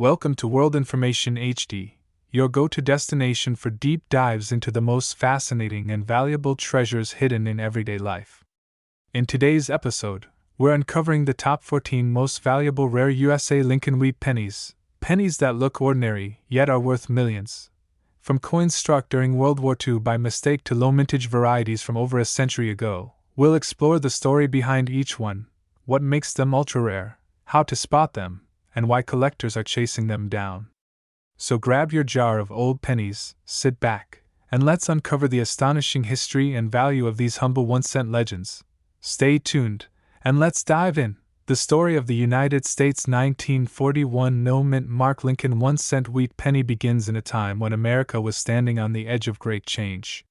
Welcome to World Information HD, your go-to destination for deep dives into the most fascinating and valuable treasures hidden in everyday life. In today's episode, we're uncovering the top 14 most valuable rare USA Lincoln wheat pennies, pennies that look ordinary yet are worth millions. From coins struck during World War II by mistake to low-mintage varieties from over a century ago, we'll explore the story behind each one, what makes them ultra-rare, how to spot them, and why collectors are chasing them down. So grab your jar of old pennies, sit back, and let's uncover the astonishing history and value of these humble 1-cent legends. Stay tuned, and let's dive in. The story of the United States 1941 no-mint mark Lincoln 1-cent wheat penny begins in a time when America was standing on the edge of great change.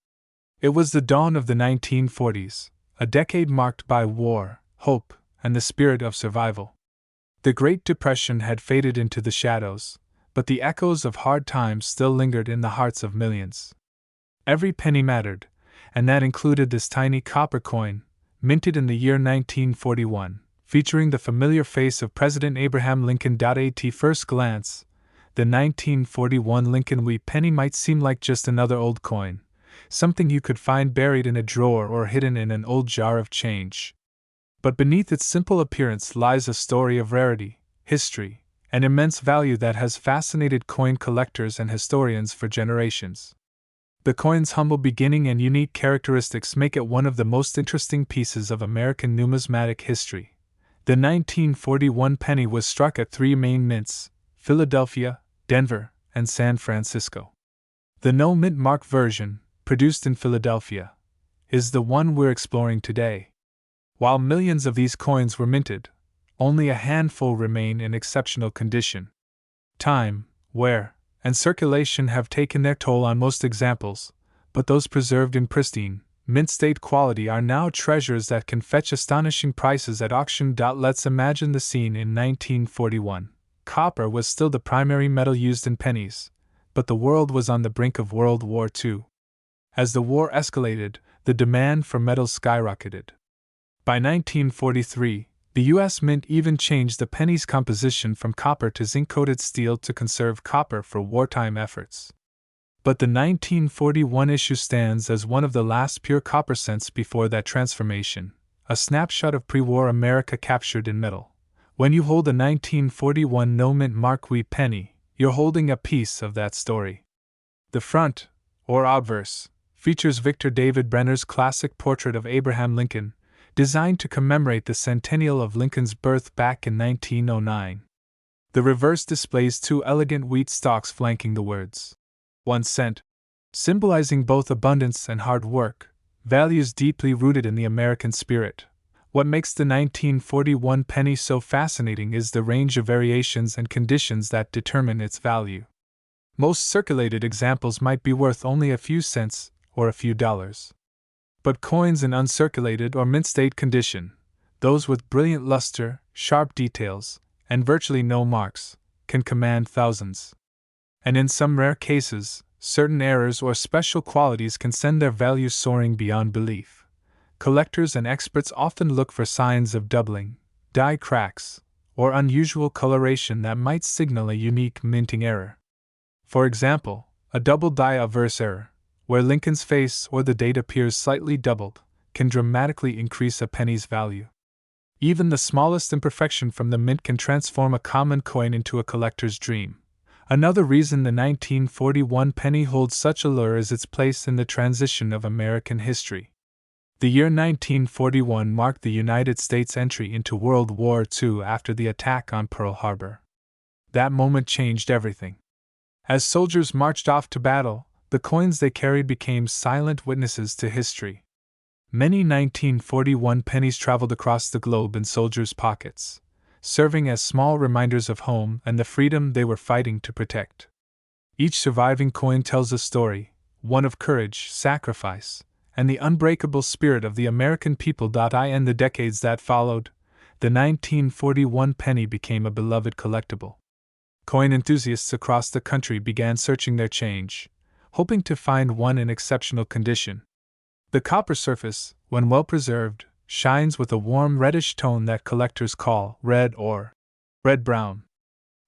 It was the dawn of the 1940s, a decade marked by war, hope, and the spirit of survival. The Great Depression had faded into the shadows, but the echoes of hard times still lingered in the hearts of millions. Every penny mattered, and that included this tiny copper coin, minted in the year 1941, featuring the familiar face of President Abraham Lincoln. At first glance, the 1941 Lincoln wheat penny might seem like just another old coin, something you could find buried in a drawer or hidden in an old jar of change. But beneath its simple appearance lies a story of rarity, history, and immense value that has fascinated coin collectors and historians for generations. The coin's humble beginning and unique characteristics make it one of the most interesting pieces of American numismatic history. The 1941 penny was struck at three main mints: Philadelphia, Denver, and San Francisco. The no-mint mark version, produced in Philadelphia, is the one we're exploring today. While millions of these coins were minted, only a handful remain in exceptional condition. Time, wear, and circulation have taken their toll on most examples, but those preserved in pristine, mint-state quality are now treasures that can fetch astonishing prices at auction. Let's imagine the scene in 1941. Copper was still the primary metal used in pennies, but the world was on the brink of World War II. As the war escalated, the demand for metals skyrocketed. By 1943, the U.S. Mint even changed the penny's composition from copper to zinc-coated steel to conserve copper for wartime efforts. But the 1941 issue stands as one of the last pure copper cents before that transformation, a snapshot of pre-war America captured in metal. When you hold a 1941 no-mint mark wheat penny, you're holding a piece of that story. The front, or obverse, features Victor David Brenner's classic portrait of Abraham Lincoln, designed to commemorate the centennial of Lincoln's birth back in 1909. The reverse displays two elegant wheat stalks flanking the words 1 cent, symbolizing both abundance and hard work, values deeply rooted in the American spirit. What makes the 1941 penny so fascinating is the range of variations and conditions that determine its value. Most circulated examples might be worth only a few cents or a few dollars. But coins in uncirculated or mint-state condition, those with brilliant luster, sharp details, and virtually no marks, can command thousands. And in some rare cases, certain errors or special qualities can send their value soaring beyond belief. Collectors and experts often look for signs of doubling, die cracks, or unusual coloration that might signal a unique minting error. For example, a double die obverse error, where Lincoln's face or the date appears slightly doubled, can dramatically increase a penny's value. Even the smallest imperfection from the mint can transform a common coin into a collector's dream. Another reason the 1941 penny holds such allure is its place in the transition of American history. The year 1941 marked the United States' entry into World War II after the attack on Pearl Harbor. That moment changed everything. As soldiers marched off to battle, the coins they carried became silent witnesses to history. Many 1941 pennies traveled across the globe in soldiers' pockets, serving as small reminders of home and the freedom they were fighting to protect. Each surviving coin tells a story, one of courage, sacrifice, and the unbreakable spirit of the American people. In the decades that followed, the 1941 penny became a beloved collectible. Coin enthusiasts across the country began searching their change, hoping to find one in exceptional condition. The copper surface, when well preserved, shines with a warm reddish tone that collectors call red or red-brown.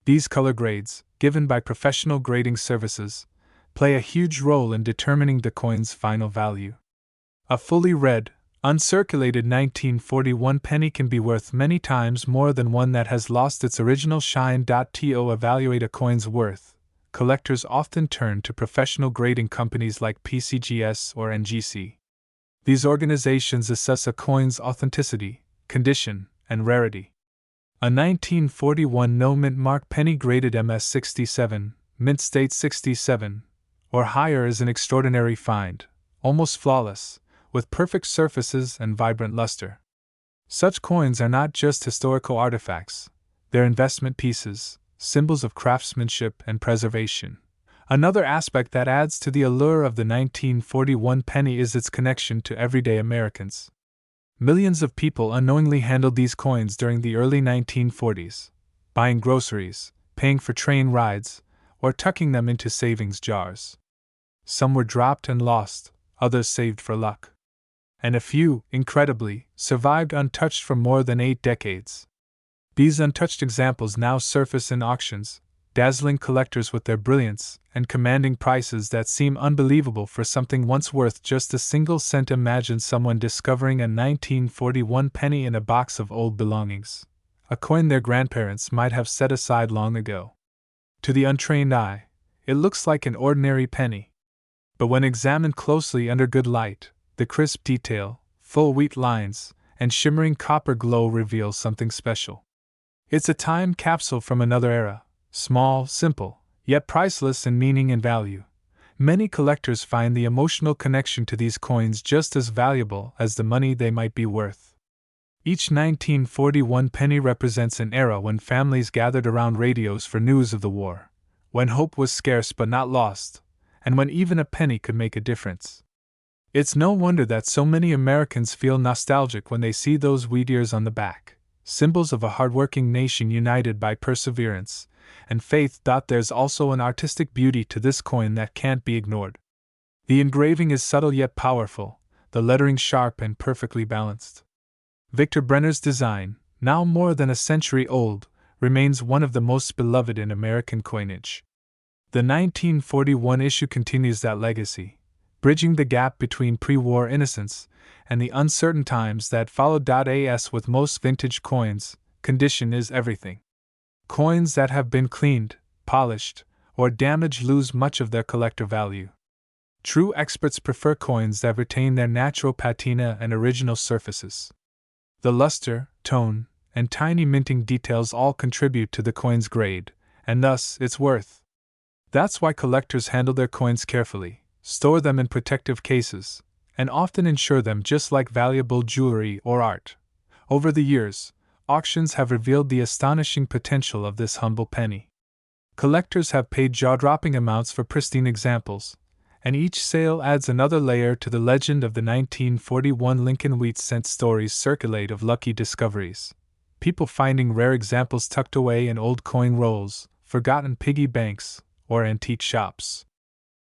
These color grades, given by professional grading services, play a huge role in determining the coin's final value. A fully read, uncirculated 1941 penny can be worth many times more than one that has lost its original shine. To evaluate a coin's worth, collectors often turn to professional grading companies like PCGS or NGC. These organizations assess a coin's authenticity, condition, and rarity. A 1941 no-mint mark penny graded MS67, mint state 67, or higher is an extraordinary find, almost flawless, with perfect surfaces and vibrant luster. Such coins are not just historical artifacts, they're investment pieces, symbols of craftsmanship and preservation. Another aspect that adds to the allure of the 1941 penny is its connection to everyday Americans. Millions of people unknowingly handled these coins during the early 1940s, buying groceries, paying for train rides, or tucking them into savings jars. Some were dropped and lost, others saved for luck. And a few, incredibly, survived untouched for more than 8 decades. These untouched examples now surface in auctions, dazzling collectors with their brilliance and commanding prices that seem unbelievable for something once worth just a single cent. Imagine someone discovering a 1941 penny in a box of old belongings, a coin their grandparents might have set aside long ago. To the untrained eye, it looks like an ordinary penny. But when examined closely under good light, the crisp detail, full wheat lines, and shimmering copper glow reveal something special. It's a time capsule from another era, small, simple, yet priceless in meaning and value. Many collectors find the emotional connection to these coins just as valuable as the money they might be worth. Each 1941 penny represents an era when families gathered around radios for news of the war, when hope was scarce but not lost, and when even a penny could make a difference. It's no wonder that so many Americans feel nostalgic when they see those wheat ears on the back, symbols of a hardworking nation united by perseverance and faith. There's also an artistic beauty to this coin that can't be ignored. The engraving is subtle yet powerful, the lettering sharp and perfectly balanced. Victor Brenner's design, now more than a century old, remains one of the most beloved in American coinage. The 1941 issue continues that legacy, bridging the gap between pre-war innocence and the uncertain times that followed. As with most vintage coins, condition is everything. Coins that have been cleaned, polished, or damaged lose much of their collector value. True experts prefer coins that retain their natural patina and original surfaces. The luster, tone, and tiny minting details all contribute to the coin's grade, and thus its worth. That's why collectors handle their coins carefully, store them in protective cases, and often insure them just like valuable jewelry or art. Over the years, auctions have revealed the astonishing potential of this humble penny. Collectors have paid jaw-dropping amounts for pristine examples, and each sale adds another layer to the legend of the 1941 Lincoln wheat cent. Stories circulate of lucky discoveries, people finding rare examples tucked away in old coin rolls, forgotten piggy banks, or antique shops.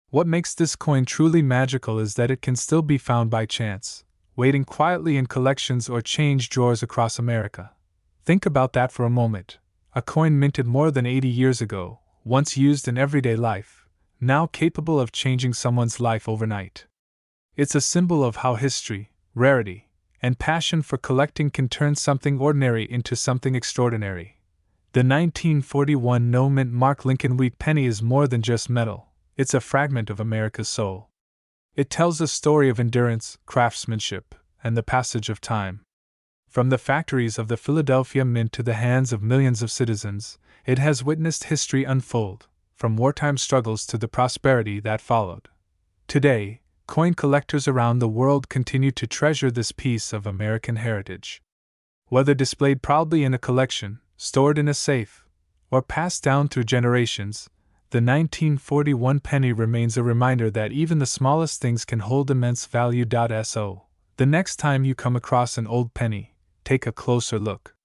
What makes this coin truly magical is that it can still be found by chance, waiting quietly in collections or change drawers across America. Think about that for a moment. A coin minted more than 80 years ago, once used in everyday life, now capable of changing someone's life overnight. It's a symbol of how history, rarity, and passion for collecting can turn something ordinary into something extraordinary. The 1941 no-mint mark Lincoln wheat penny is more than just metal, it's a fragment of America's soul. It tells a story of endurance, craftsmanship, and the passage of time. From the factories of the Philadelphia Mint to the hands of millions of citizens, it has witnessed history unfold, from wartime struggles to the prosperity that followed. Today, coin collectors around the world continue to treasure this piece of American heritage. Whether displayed proudly in a collection, stored in a safe, or passed down through generations, the 1941 penny remains a reminder that even the smallest things can hold immense value. So, the next time you come across an old penny, take a closer look.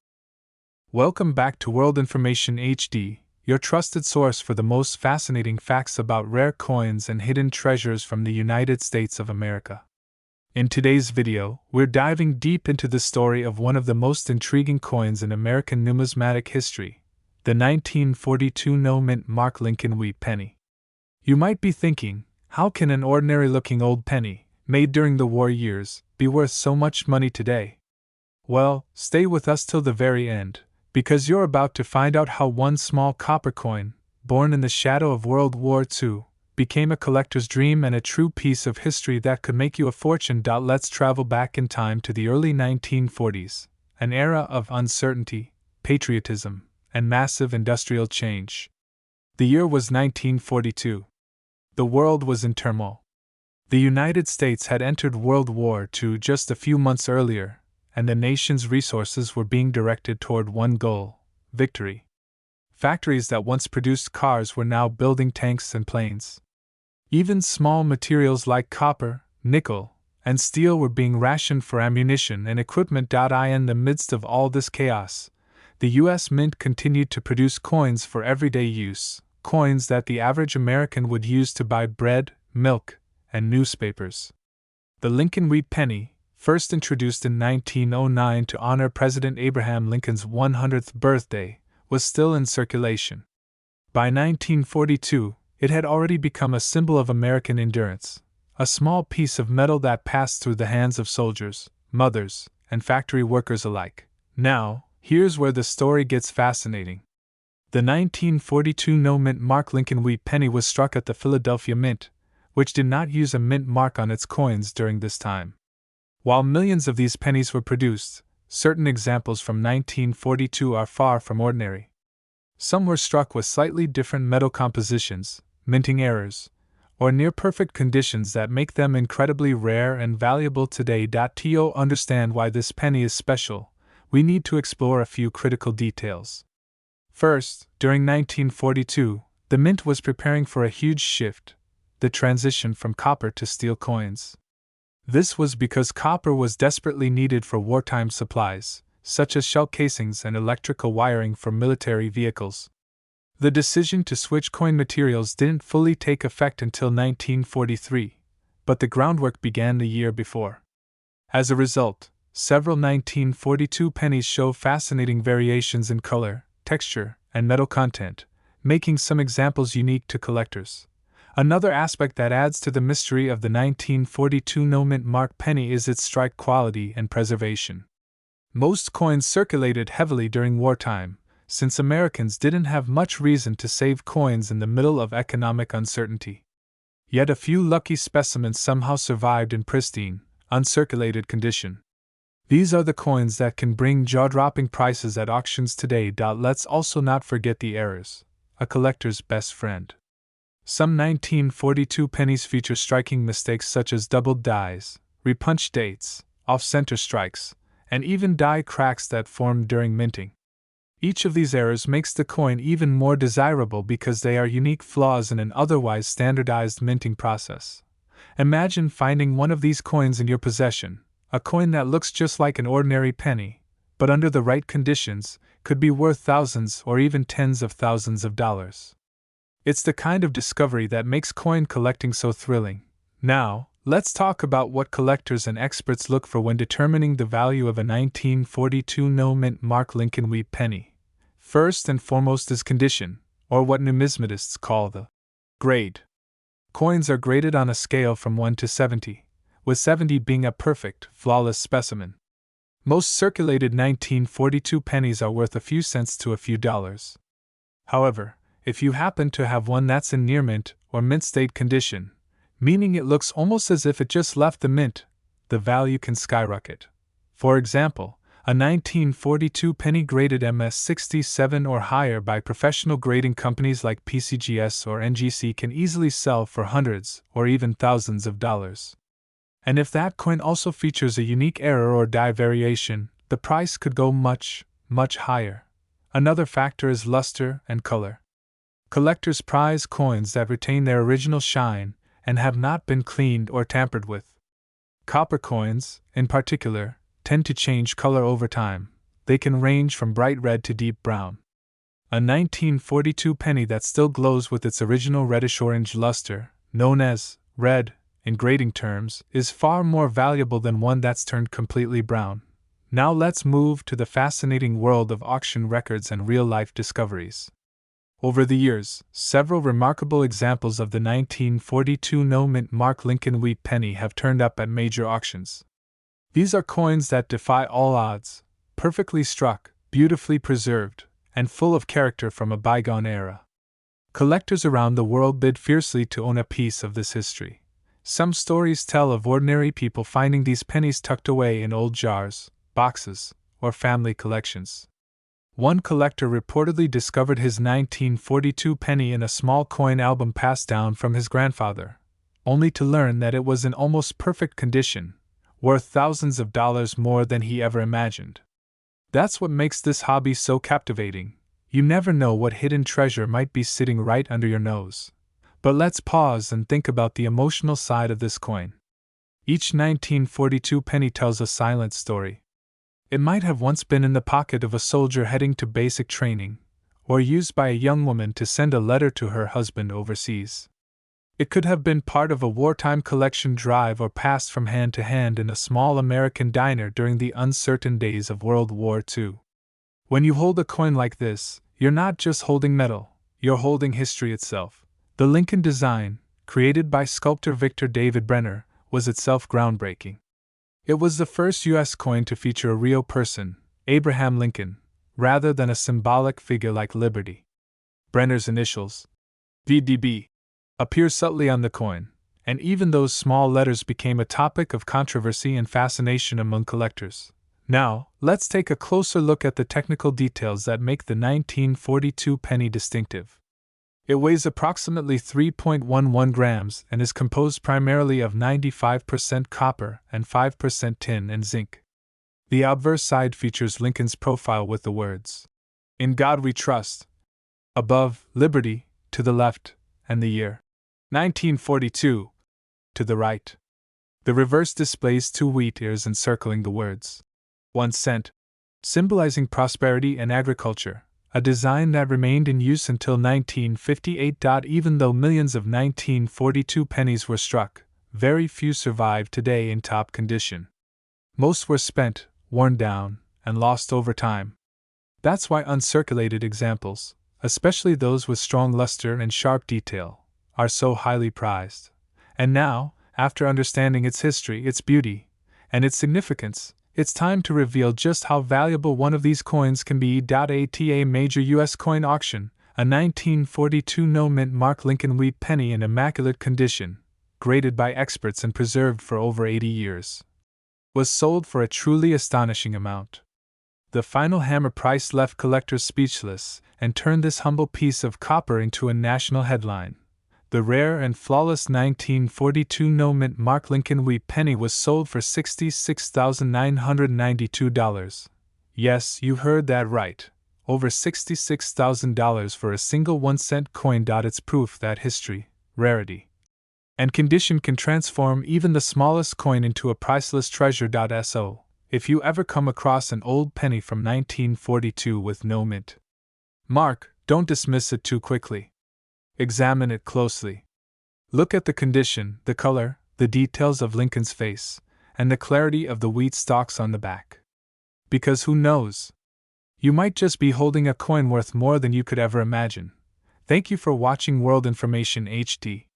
Welcome back to World Information HD, your trusted source for the most fascinating facts about rare coins and hidden treasures from the United States of America. In today's video, we're diving deep into the story of one of the most intriguing coins in American numismatic history, the 1942 no-mint mark Lincoln wheat penny. You might be thinking, how can an ordinary-looking old penny, made during the war years, be worth so much money today? Well, stay with us till the very end, because you're about to find out how one small copper coin, born in the shadow of World War II, became a collector's dream and a true piece of history that could make you a fortune. Let's travel back in time to the early 1940s, an era of uncertainty, patriotism, and massive industrial change. The year was 1942. The world was in turmoil. The United States had entered World War II just a few months earlier, and the nation's resources were being directed toward one goal: victory. Factories that once produced cars were now building tanks and planes. Even small materials like copper, nickel, and steel were being rationed for ammunition and equipment. In the midst of all this chaos, the U.S. Mint continued to produce coins for everyday use, coins that the average American would use to buy bread, milk, and newspapers. The Lincoln wheat penny, first introduced in 1909 to honor President Abraham Lincoln's 100th birthday, was still in circulation. By 1942, it had already become a symbol of American endurance, a small piece of metal that passed through the hands of soldiers, mothers, and factory workers alike. Now, here's where the story gets fascinating. The 1942 no-mint mark Lincoln wheat penny was struck at the Philadelphia Mint, which did not use a mint mark on its coins during this time. While millions of these pennies were produced, certain examples from 1942 are far from ordinary. Some were struck with slightly different metal compositions, minting errors, or near-perfect conditions that make them incredibly rare and valuable today. To understand why this penny is special, we need to explore a few critical details. First, during 1942, the Mint was preparing for a huge shift, the transition from copper to steel coins. This was because copper was desperately needed for wartime supplies, such as shell casings and electrical wiring for military vehicles. The decision to switch coin materials didn't fully take effect until 1943, but the groundwork began the year before. As a result, several 1942 pennies show fascinating variations in color, texture, and metal content, making some examples unique to collectors. Another aspect that adds to the mystery of the 1942 no-mint mark penny is its strike quality and preservation. Most coins circulated heavily during wartime, since Americans didn't have much reason to save coins in the middle of economic uncertainty. Yet a few lucky specimens somehow survived in pristine, uncirculated condition. These are the coins that can bring jaw-dropping prices at auctions today. Let's also not forget the errors, a collector's best friend. Some 1942 pennies feature striking mistakes such as doubled dies, repunched dates, off-center strikes, and even die cracks that formed during minting. Each of these errors makes the coin even more desirable because they are unique flaws in an otherwise standardized minting process. Imagine finding one of these coins in your possession, a coin that looks just like an ordinary penny, but under the right conditions, could be worth thousands or even tens of thousands of dollars. It's the kind of discovery that makes coin collecting so thrilling. Now, let's talk about what collectors and experts look for when determining the value of a 1942 no-mint mark Lincoln wheat penny. First and foremost is condition, or what numismatists call the grade. Coins are graded on a scale from 1 to 70, with 70 being a perfect, flawless specimen. Most circulated 1942 pennies are worth a few cents to a few dollars. However, if you happen to have one that's in near mint or mint state condition, meaning it looks almost as if it just left the mint, the value can skyrocket. For example, a 1942 penny graded MS67 or higher by professional grading companies like PCGS or NGC can easily sell for hundreds or even thousands of dollars. And if that coin also features a unique error or die variation, the price could go much, much higher. Another factor is luster and color. Collectors prize coins that retain their original shine and have not been cleaned or tampered with. Copper coins, in particular, tend to change color over time. They can range from bright red to deep brown. A 1942 penny that still glows with its original reddish-orange luster, known as red in grading terms, is far more valuable than one that's turned completely brown. Now let's move to the fascinating world of auction records and real-life discoveries. Over the years, several remarkable examples of the 1942 no-mint mark Lincoln wheat penny have turned up at major auctions. These are coins that defy all odds, perfectly struck, beautifully preserved, and full of character from a bygone era. Collectors around the world bid fiercely to own a piece of this history. Some stories tell of ordinary people finding these pennies tucked away in old jars, boxes, or family collections. One collector reportedly discovered his 1942 penny in a small coin album passed down from his grandfather, only to learn that it was in almost perfect condition, worth thousands of dollars more than he ever imagined. That's what makes this hobby so captivating. You never know what hidden treasure might be sitting right under your nose. But let's pause and think about the emotional side of this coin. Each 1942 penny tells a silent story. It might have once been in the pocket of a soldier heading to basic training, or used by a young woman to send a letter to her husband overseas. It could have been part of a wartime collection drive or passed from hand to hand in a small American diner during the uncertain days of World War II. When you hold a coin like this, you're not just holding metal, you're holding history itself. The Lincoln design, created by sculptor Victor David Brenner, was itself groundbreaking. It was the first U.S. coin to feature a real person, Abraham Lincoln, rather than a symbolic figure like Liberty. Brenner's initials, VDB, appear subtly on the coin, and even those small letters became a topic of controversy and fascination among collectors. Now, let's take a closer look at the technical details that make the 1942 penny distinctive. It weighs approximately 3.11 grams and is composed primarily of 95% copper and 5% tin and zinc. The obverse side features Lincoln's profile with the words, "In God We Trust," above, "Liberty," to the left, and the year, 1942, to the right. The reverse displays two wheat ears encircling the words, 1 cent, symbolizing prosperity and agriculture, a design that remained in use until 1958. Even though millions of 1942 pennies were struck, very few survive today in top condition. Most were spent, worn down, and lost over time. That's why uncirculated examples, especially those with strong luster and sharp detail, are so highly prized. And now, after understanding its history, its beauty, and its significance, it's time to reveal just how valuable one of these coins can be. At a major U.S. coin auction, a 1942 no-mint mark Lincoln wheat penny in immaculate condition, graded by experts and preserved for over 80 years, was sold for a truly astonishing amount. The final hammer price left collectors speechless and turned this humble piece of copper into a national headline. The rare and flawless 1942 no-mint mark Lincoln wheat penny was sold for $66,992. Yes, you heard that right. Over $66,000 for a single 1-cent coin. It's proof that history, rarity, and condition can transform even the smallest coin into a priceless treasure. So, if you ever come across an old penny from 1942 with no mint mark, don't dismiss it too quickly. Examine it closely. Look at the condition, the color, the details of Lincoln's face, and the clarity of the wheat stalks on the back. Because who knows? You might just be holding a coin worth more than you could ever imagine. Thank you for watching World Information HD.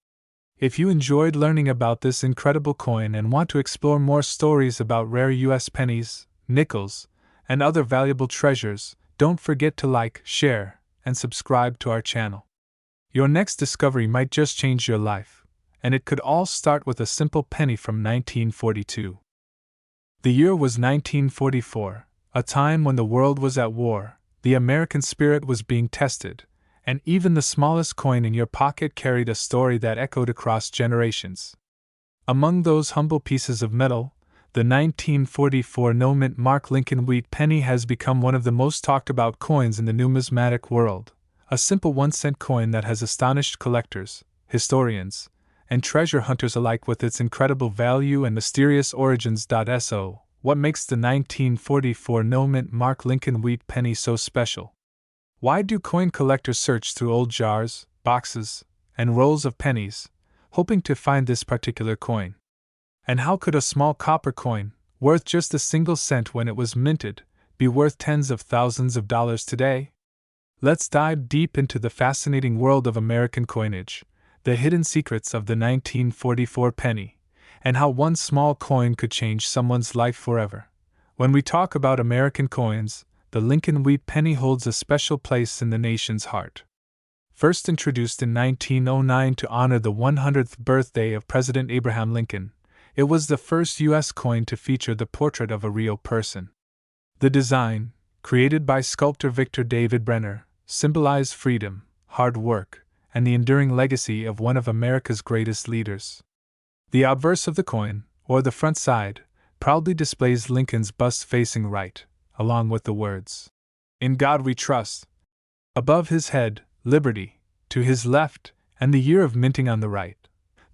If you enjoyed learning about this incredible coin and want to explore more stories about rare U.S. pennies, nickels, and other valuable treasures, don't forget to like, share, and subscribe to our channel. Your next discovery might just change your life, and it could all start with a simple penny from 1942. The year was 1944, a time when the world was at war, the American spirit was being tested, and even the smallest coin in your pocket carried a story that echoed across generations. Among those humble pieces of metal, the 1944 no-mint mark Lincoln wheat penny has become one of the most talked about coins in the numismatic world. A simple 1-cent coin that has astonished collectors, historians, and treasure hunters alike with its incredible value and mysterious origins. So, what makes the 1944 no-mint mark Lincoln wheat penny so special? Why do coin collectors search through old jars, boxes, and rolls of pennies, hoping to find this particular coin? And how could a small copper coin, worth just a single cent when it was minted, be worth tens of thousands of dollars today? Let's dive deep into the fascinating world of American coinage, the hidden secrets of the 1944 penny, and how one small coin could change someone's life forever. When we talk about American coins, the Lincoln Wheat penny holds a special place in the nation's heart. First introduced in 1909 to honor the 100th birthday of President Abraham Lincoln, it was the first U.S. coin to feature the portrait of a real person. The design, created by sculptor Victor David Brenner, symbolized freedom, hard work, and the enduring legacy of one of America's greatest leaders. The obverse of the coin, or the front side, proudly displays Lincoln's bust facing right, along with the words, "In God We Trust." Above his head, Liberty, to his left, and the year of minting on the right.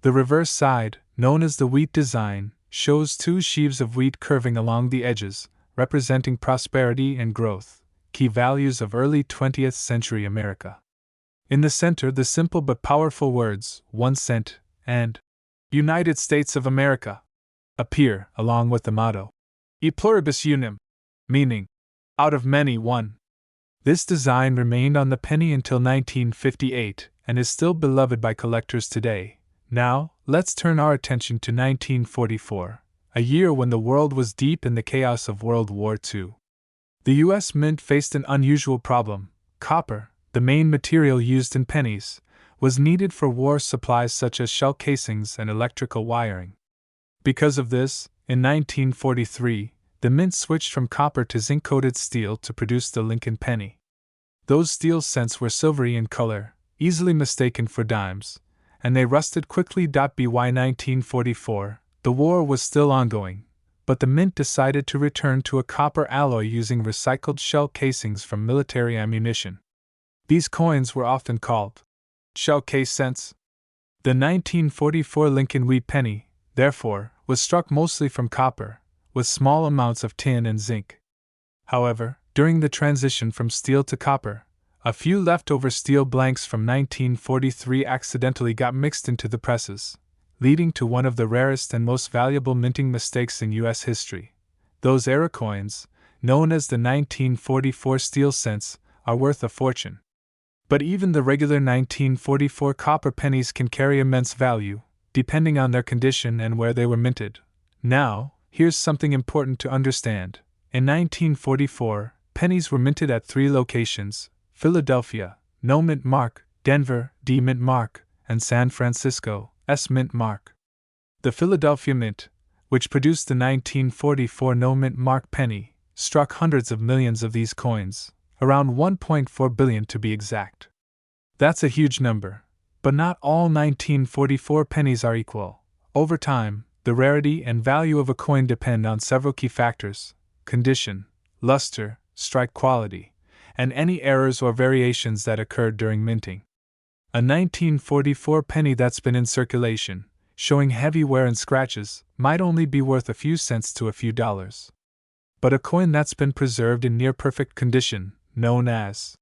The reverse side, known as the wheat design, shows two sheaves of wheat curving along the edges, representing prosperity and growth, key values of early 20th century America. In the center, the simple but powerful words, 1 cent, and United States of America, appear, along with the motto, E pluribus unum, meaning, out of many, one. This design remained on the penny until 1958 and is still beloved by collectors today. Now, let's turn our attention to 1944, a year when the world was deep in the chaos of World War II. The U.S. Mint faced an unusual problem. Copper, the main material used in pennies, was needed for war supplies such as shell casings and electrical wiring. Because of this, in 1943, the Mint switched from copper to zinc-coated steel to produce the Lincoln penny. Those steel cents were silvery in color, easily mistaken for dimes, and they rusted quickly. By 1944, the war was still ongoing, but the Mint decided to return to a copper alloy using recycled shell casings from military ammunition. These coins were often called shell case cents. The 1944 Lincoln Wheat penny, therefore, was struck mostly from copper, with small amounts of tin and zinc. However, during the transition from steel to copper, a few leftover steel blanks from 1943 accidentally got mixed into the presses, leading to one of the rarest and most valuable minting mistakes in U.S. history. Those era coins, known as the 1944 steel cents, are worth a fortune. But even the regular 1944 copper pennies can carry immense value, depending on their condition and where they were minted. Now, here's something important to understand. In 1944, pennies were minted at 3 locations: Philadelphia, No Mint Mark; Denver, D Mint Mark; and San Francisco, S Mint Mark. The Philadelphia Mint, which produced the 1944 No Mint Mark penny, struck hundreds of millions of these coins, around 1.4 billion to be exact. That's a huge number, but not all 1944 pennies are equal. Over time, the rarity and value of a coin depend on several key factors: condition, luster, strike quality, and any errors or variations that occurred during minting. A 1944 penny that's been in circulation, showing heavy wear and scratches, might only be worth a few cents to a few dollars. But a coin that's been preserved in near-perfect condition, known as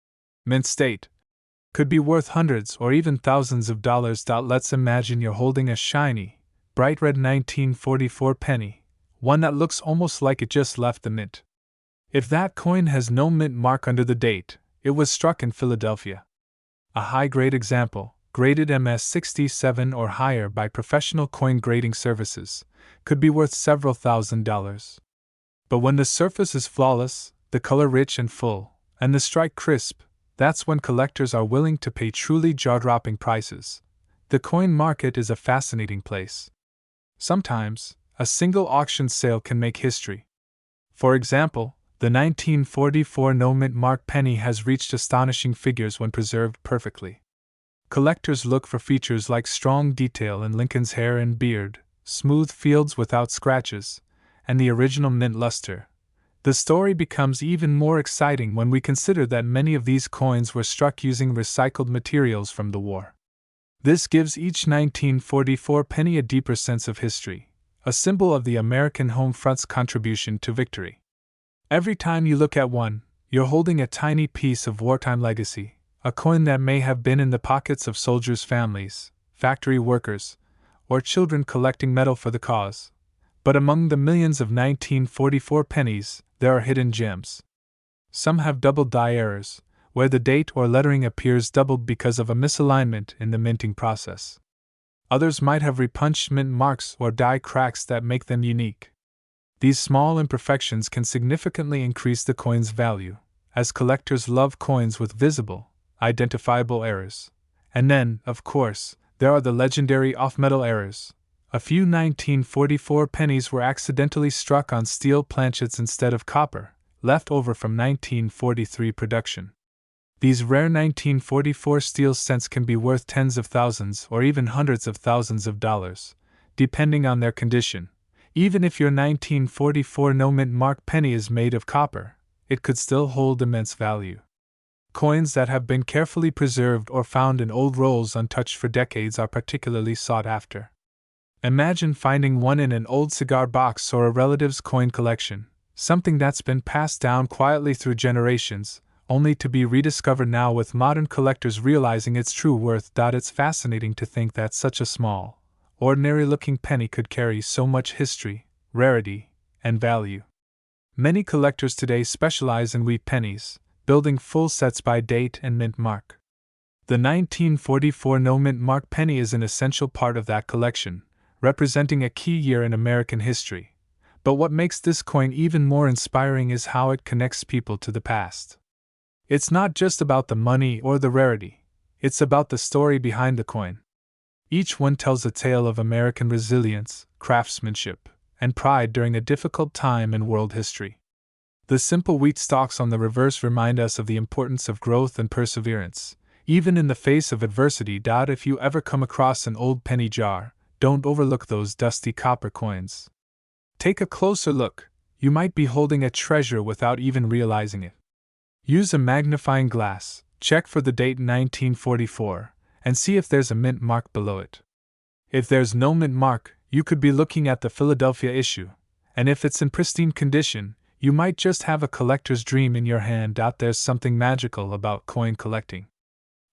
mint state, could be worth hundreds or even thousands of dollars. Let's imagine you're holding a shiny, bright red 1944 penny, one that looks almost like it just left the mint. If that coin has no mint mark under the date, it was struck in Philadelphia. A high-grade example, graded MS-67 or higher by professional coin grading services, could be worth several $1,000s. But when the surface is flawless, the color rich and full, and the strike crisp, that's when collectors are willing to pay truly jaw-dropping prices. The coin market is a fascinating place. Sometimes, a single auction sale can make history. For example, the 1944 No Mint Mark penny has reached astonishing figures when preserved perfectly. Collectors look for features like strong detail in Lincoln's hair and beard, smooth fields without scratches, and the original mint luster. The story becomes even more exciting when we consider that many of these coins were struck using recycled materials from the war. This gives each 1944 penny a deeper sense of history, a symbol of the American home front's contribution to victory. Every time you look at one, you're holding a tiny piece of wartime legacy, a coin that may have been in the pockets of soldiers' families, factory workers, or children collecting metal for the cause. But among the millions of 1944 pennies, there are hidden gems. Some have double die errors, where the date or lettering appears doubled because of a misalignment in the minting process. Others might have repunched mint marks or die cracks that make them unique. These small imperfections can significantly increase the coin's value, as collectors love coins with visible, identifiable errors. And then, of course, there are the legendary off-metal errors. A few 1944 pennies were accidentally struck on steel planchets instead of copper, left over from 1943 production. These rare 1944 steel cents can be worth tens of thousands or even hundreds of thousands of dollars, depending on their condition. Even if your 1944 no-mint mark penny is made of copper, it could still hold immense value. Coins that have been carefully preserved or found in old rolls untouched for decades are particularly sought after. Imagine finding one in an old cigar box or a relative's coin collection, something that's been passed down quietly through generations, only to be rediscovered now with modern collectors realizing its true worth. It's fascinating to think that such a small, ordinary-looking penny could carry so much history, rarity, and value. Many collectors today specialize in wheat pennies, building full sets by date and mint mark. The 1944 no-mint mark penny is an essential part of that collection, representing a key year in American history. But what makes this coin even more inspiring is how it connects people to the past. It's not just about the money or the rarity, it's about the story behind the coin. Each one tells a tale of American resilience, craftsmanship, and pride during a difficult time in world history. The simple wheat stalks on the reverse remind us of the importance of growth and perseverance, even in the face of adversity. If you ever come across an old penny jar, don't overlook those dusty copper coins. Take a closer look, you might be holding a treasure without even realizing it. Use a magnifying glass, check for the date 1944, and see if there's a mint mark below it. If there's no mint mark, you could be looking at the Philadelphia issue, and if it's in pristine condition, you might just have a collector's dream in your hand. There's something magical about coin collecting.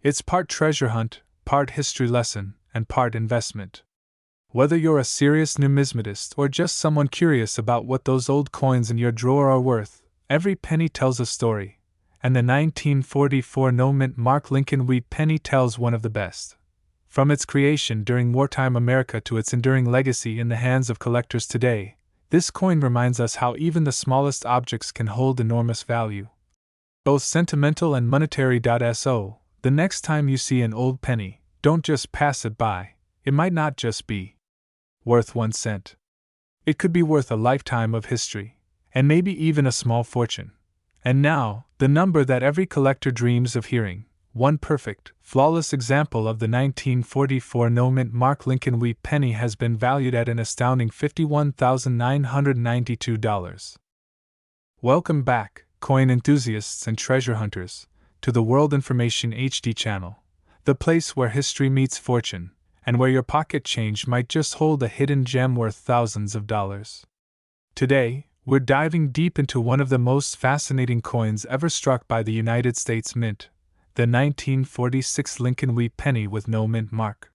It's part treasure hunt, part history lesson, and part investment. Whether you're a serious numismatist or just someone curious about what those old coins in your drawer are worth, every penny tells a story. And the 1944 no-mint mark Lincoln wheat penny tells one of the best. From its creation during wartime America to its enduring legacy in the hands of collectors today, this coin reminds us how even the smallest objects can hold enormous value, both sentimental and monetary. So, the next time you see an old penny, don't just pass it by. It might not just be worth 1 cent. It could be worth a lifetime of history, and maybe even a small fortune. And now, the number that every collector dreams of hearing, one perfect, flawless example of the 1944 no-mint mark Lincoln wheat penny has been valued at an astounding $51,992. Welcome back, coin enthusiasts and treasure hunters, to the World Information HD channel, the place where history meets fortune, and where your pocket change might just hold a hidden gem worth thousands of dollars. Today, we're diving deep into one of the most fascinating coins ever struck by the United States Mint, the 1946 Lincoln wheat penny with no mint mark.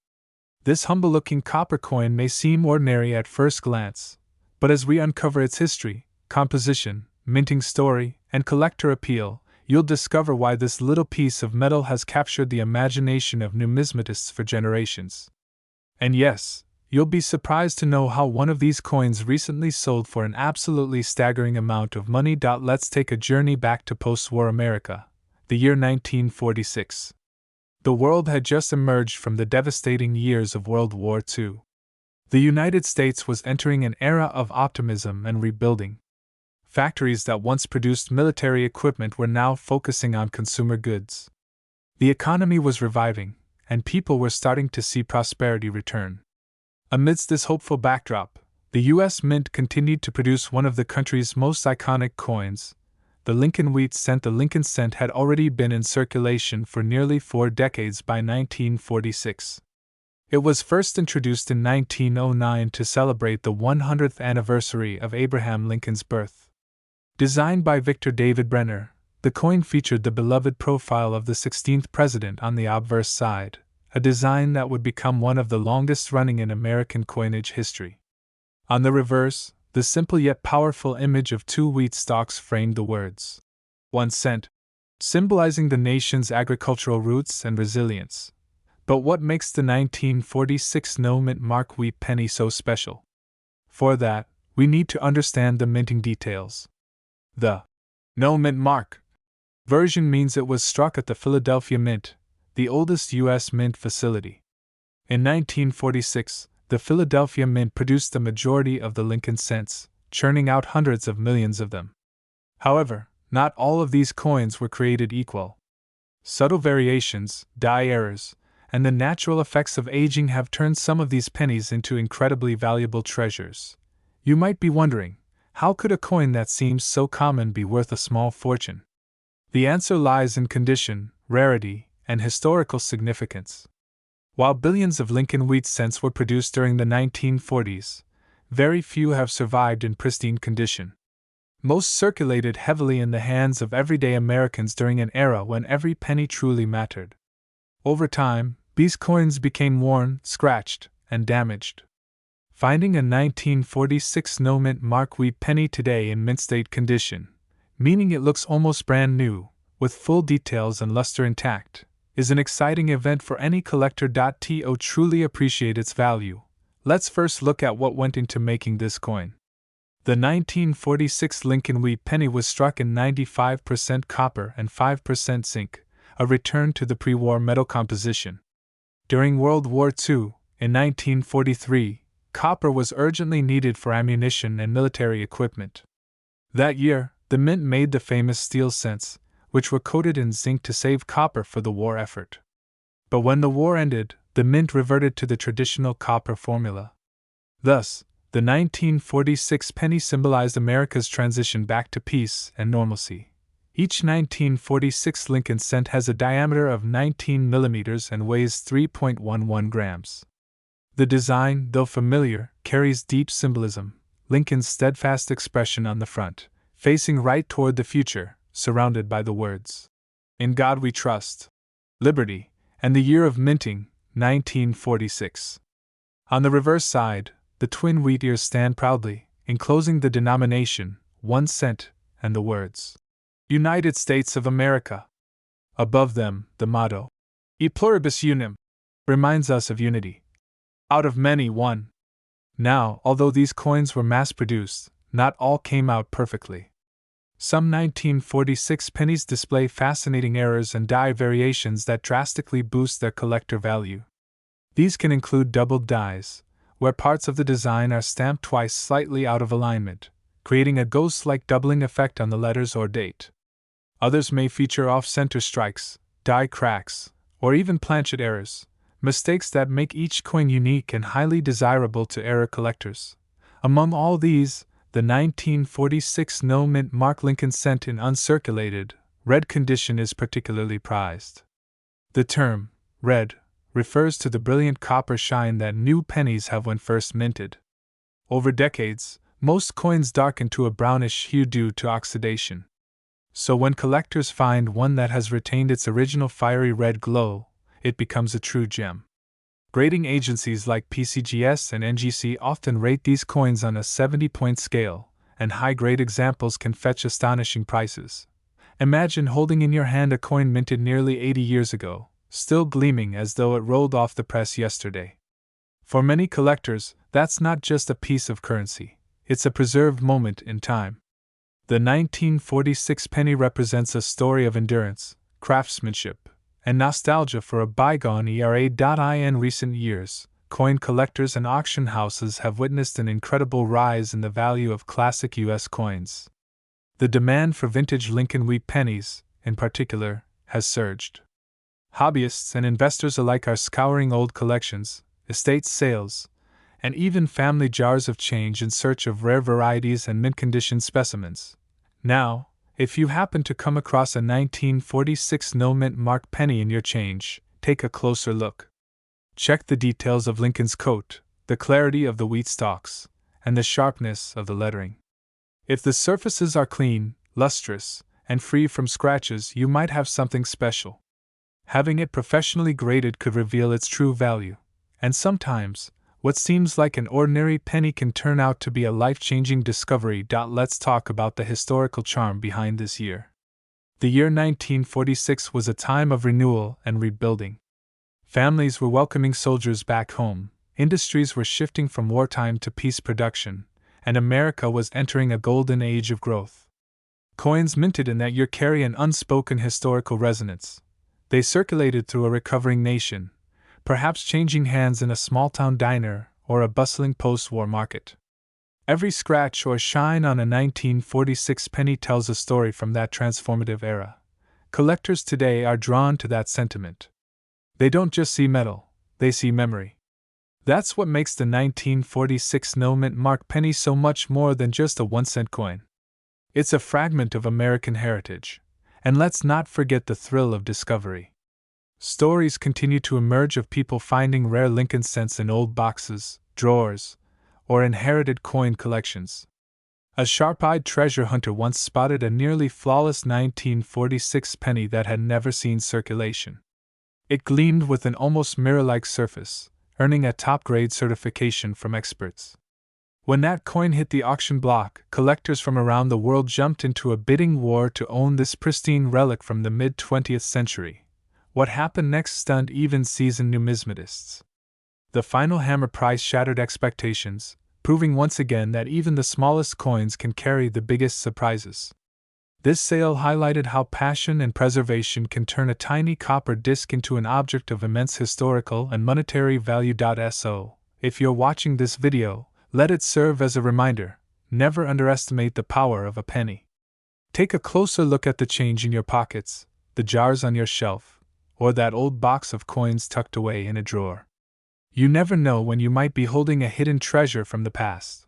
This humble-looking copper coin may seem ordinary at first glance, but as we uncover its history, composition, minting story, and collector appeal, you'll discover why this little piece of metal has captured the imagination of numismatists for generations. And yes, you'll be surprised to know how one of these coins recently sold for an absolutely staggering amount of money. Let's take a journey back to post-war America, the year 1946. The world had just emerged from the devastating years of World War II. The United States was entering an era of optimism and rebuilding. Factories that once produced military equipment were now focusing on consumer goods. The economy was reviving, and people were starting to see prosperity return. Amidst this hopeful backdrop, the U.S. Mint continued to produce one of the country's most iconic coins, the Lincoln wheat cent. The Lincoln cent had already been in circulation for nearly 4 decades by 1946. It was first introduced in 1909 to celebrate the 100th anniversary of Abraham Lincoln's birth. Designed by Victor David Brenner, the coin featured the beloved profile of the 16th president on the obverse side, a design that would become one of the longest running in American coinage history. On the reverse, the simple yet powerful image of two wheat stalks framed the words 1 cent, symbolizing the nation's agricultural roots and resilience. But what makes the 1946 no-mint mark wheat penny so special? For that, we need to understand the minting details. The no-mint mark version means it was struck at the Philadelphia Mint, the oldest U.S. mint facility. In 1946, the Philadelphia Mint produced the majority of the Lincoln cents, churning out hundreds of millions of them. However, not all of these coins were created equal. Subtle variations, die errors, and the natural effects of aging have turned some of these pennies into incredibly valuable treasures. You might be wondering, how could a coin that seems so common be worth a small fortune? The answer lies in condition, rarity, and historical significance. While billions of Lincoln wheat cents were produced during the 1940s, very few have survived in pristine condition. Most circulated heavily in the hands of everyday Americans during an era when every penny truly mattered. Over time, these coins became worn, scratched, and damaged. Finding a 1946 no-mint mark wheat penny today in mint state condition, meaning it looks almost brand new, with full details and luster intact, is an exciting event for any collector. To truly appreciate its value, let's first look at what went into making this coin. The 1946 Lincoln wheat penny was struck in 95% copper and 5% zinc, a return to the pre-war metal composition. During World War II, in 1943, copper was urgently needed for ammunition and military equipment. That year, the mint made the famous steel cents, which were coated in zinc to save copper for the war effort. But when the war ended, the mint reverted to the traditional copper formula. Thus, the 1946 penny symbolized America's transition back to peace and normalcy. Each 1946 Lincoln cent has a diameter of 19 millimeters and weighs 3.11 grams. The design, though familiar, carries deep symbolism. Lincoln's steadfast expression on the front, facing right toward the future, surrounded by the words, "In God We Trust," "Liberty," and the year of minting, 1946. On the reverse side, the twin wheat ears stand proudly, enclosing the denomination, 1 cent, and the words, "United States of America." Above them, the motto, "E pluribus unum," reminds us of unity. Out of many, one. Now, although these coins were mass-produced, not all came out perfectly. Some 1946 pennies display fascinating errors and die variations that drastically boost their collector value. These can include doubled dies, where parts of the design are stamped twice slightly out of alignment, creating a ghost-like doubling effect on the letters or date. Others may feature off-center strikes, die cracks, or even planchet errors, mistakes that make each coin unique and highly desirable to error collectors. Among all these, the 1946 no-mint mark Lincoln cent in uncirculated, red condition is particularly prized. The term, red, refers to the brilliant copper shine that new pennies have when first minted. Over decades, most coins darken to a brownish hue due to oxidation. So when collectors find one that has retained its original fiery red glow, it becomes a true gem. Grading agencies like PCGS and NGC often rate these coins on a 70-point scale, and high-grade examples can fetch astonishing prices. Imagine holding in your hand a coin minted nearly 80 years ago, still gleaming as though it rolled off the press yesterday. For many collectors, that's not just a piece of currency, it's a preserved moment in time. The 1946 penny represents a story of endurance, craftsmanship, and nostalgia for a bygone era. In recent years, coin collectors and auction houses have witnessed an incredible rise in the value of classic U.S. coins. The demand for vintage Lincoln wheat pennies, in particular, has surged. Hobbyists and investors alike are scouring old collections, estate sales, and even family jars of change in search of rare varieties and mint-condition specimens. Now, if you happen to come across a 1946 no-mint mark penny in your change, take a closer look. Check the details of Lincoln's coat, the clarity of the wheat stalks, and the sharpness of the lettering. If the surfaces are clean, lustrous, and free from scratches, you might have something special. Having it professionally graded could reveal its true value, and sometimes, What seems like an ordinary penny can turn out to be a life-changing discovery. Let's talk about the historical charm behind this year. The year 1946 was a time of renewal and rebuilding. Families were welcoming soldiers back home, industries were shifting from wartime to peace production, and America was entering a golden age of growth. Coins minted in that year carry an unspoken historical resonance. They circulated through a recovering nation, perhaps changing hands in a small-town diner or a bustling post-war market. Every scratch or shine on a 1946 penny tells a story from that transformative era. Collectors today are drawn to that sentiment. They don't just see metal, they see memory. That's what makes the 1946 no-mint mark penny so much more than just a 1-cent coin. It's a fragment of American heritage. And let's not forget the thrill of discovery. Stories continue to emerge of people finding rare Lincoln cents in old boxes, drawers, or inherited coin collections. A sharp-eyed treasure hunter once spotted a nearly flawless 1946 penny that had never seen circulation. It gleamed with an almost mirror-like surface, earning a top-grade certification from experts. When that coin hit the auction block, collectors from around the world jumped into a bidding war to own this pristine relic from the mid-20th century. What happened next stunned even seasoned numismatists. The final hammer price shattered expectations, proving once again that even the smallest coins can carry the biggest surprises. This sale highlighted how passion and preservation can turn a tiny copper disc into an object of immense historical and monetary value. So, if you're watching this video, let it serve as a reminder: never underestimate the power of a penny. Take a closer look at the change in your pockets, the jars on your shelf, or that old box of coins tucked away in a drawer. You never know when you might be holding a hidden treasure from the past.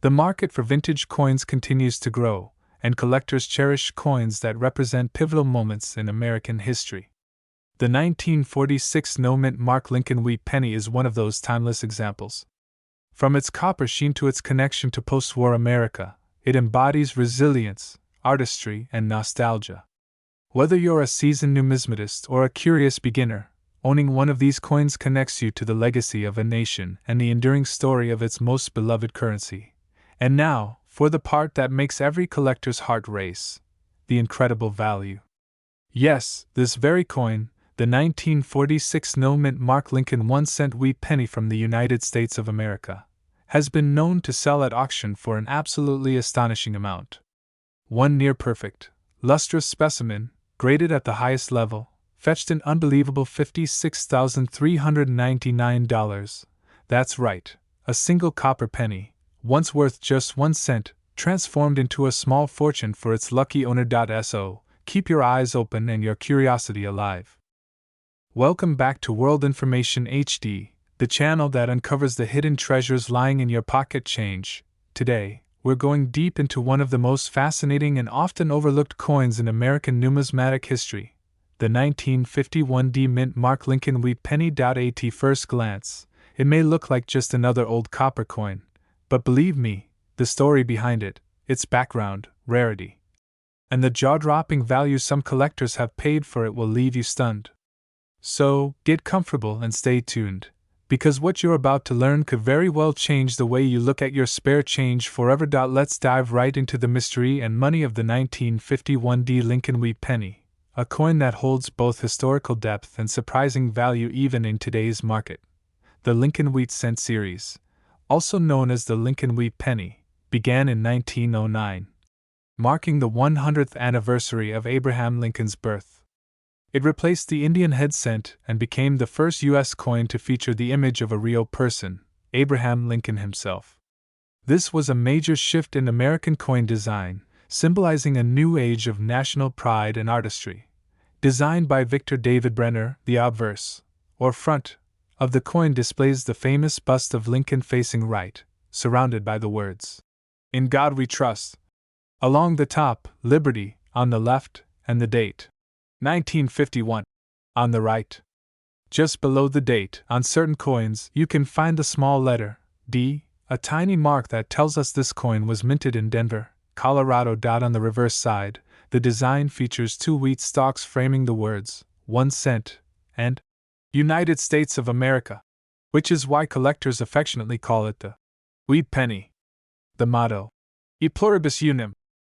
The market for vintage coins continues to grow, and collectors cherish coins that represent pivotal moments in American history. The 1946 no-mint mark Lincoln wheat penny is one of those timeless examples. From its copper sheen to its connection to post-war America, it embodies resilience, artistry, and nostalgia. Whether you're a seasoned numismatist or a curious beginner, owning one of these coins connects you to the legacy of a nation and the enduring story of its most beloved currency. And now, for the part that makes every collector's heart race: the incredible value. Yes, this very coin, the 1946 no-mint mark Lincoln 1-cent wheat penny from the United States of America, has been known to sell at auction for an absolutely astonishing amount. One near-perfect, lustrous specimen, graded at the highest level, fetched an unbelievable $56,399. That's right, a single copper penny, once worth just 1 cent, transformed into a small fortune for its lucky owner. So, keep your eyes open and your curiosity alive. Welcome back to World Information HD, the channel that uncovers the hidden treasures lying in your pocket change. Today, we're going deep into one of the most fascinating and often overlooked coins in American numismatic history, the 1951 mint mark Lincoln wheat penny. At first glance, it may look like just another old copper coin, but believe me, the story behind it, its background, rarity, and the jaw-dropping value some collectors have paid for it will leave you stunned. So, get comfortable and stay tuned, because what you're about to learn could very well change the way you look at your spare change forever. Let's dive right into the mystery and money of the 1951 Lincoln wheat penny, a coin that holds both historical depth and surprising value even in today's market. The Lincoln Wheat Cent series, also known as the Lincoln Wheat Penny, began in 1909, marking the 100th anniversary of Abraham Lincoln's birth. It replaced the Indian head cent and became the first U.S. coin to feature the image of a real person, Abraham Lincoln himself. This was a major shift in American coin design, symbolizing a new age of national pride and artistry. Designed by Victor David Brenner, the obverse, or front, of the coin displays the famous bust of Lincoln facing right, surrounded by the words, "In God We Trust." Along the top, Liberty, on the left, and the date, 1951, on the right. Just below the date, on certain coins, you can find the small letter D, a tiny mark that tells us this coin was minted in Denver, Colorado. On the reverse side, the design features 2 wheat stalks framing the words 1 cent and United States of America, which is why collectors affectionately call it the wheat penny. The motto, E pluribus unum,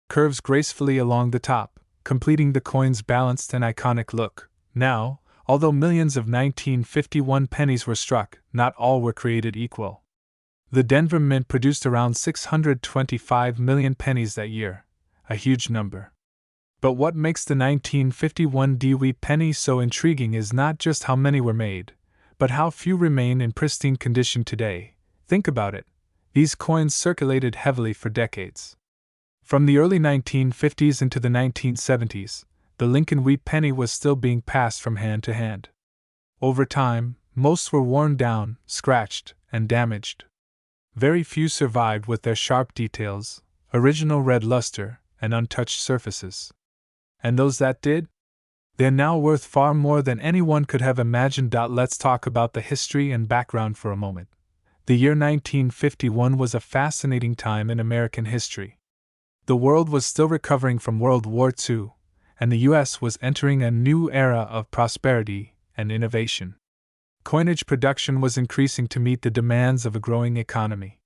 curves gracefully along the top, completing the coin's balanced and iconic look. Now, although millions of 1951 pennies were struck, not all were created equal. The Denver Mint produced around 625 million pennies that year, a huge number. But what makes the 1951 wheat penny so intriguing is not just how many were made, but how few remain in pristine condition today. Think about it. These coins circulated heavily for decades. From the early 1950s into the 1970s, the Lincoln wheat penny was still being passed from hand to hand. Over time, most were worn down, scratched, and damaged. Very few survived with their sharp details, original red luster, and untouched surfaces. And those that did? They're now worth far more than anyone could have imagined. Let's talk about the history and background for a moment. The year 1951 was a fascinating time in American history. The world was still recovering from World War II, and the U.S. was entering a new era of prosperity and innovation. Coinage production was increasing to meet the demands of a growing economy.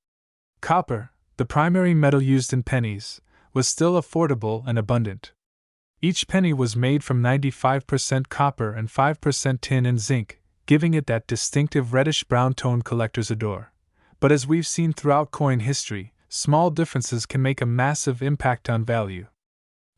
Copper, the primary metal used in pennies, was still affordable and abundant. Each penny was made from 95% copper and 5% tin and zinc, giving it that distinctive reddish-brown tone collectors adore. But as we've seen throughout coin history, small differences can make a massive impact on value.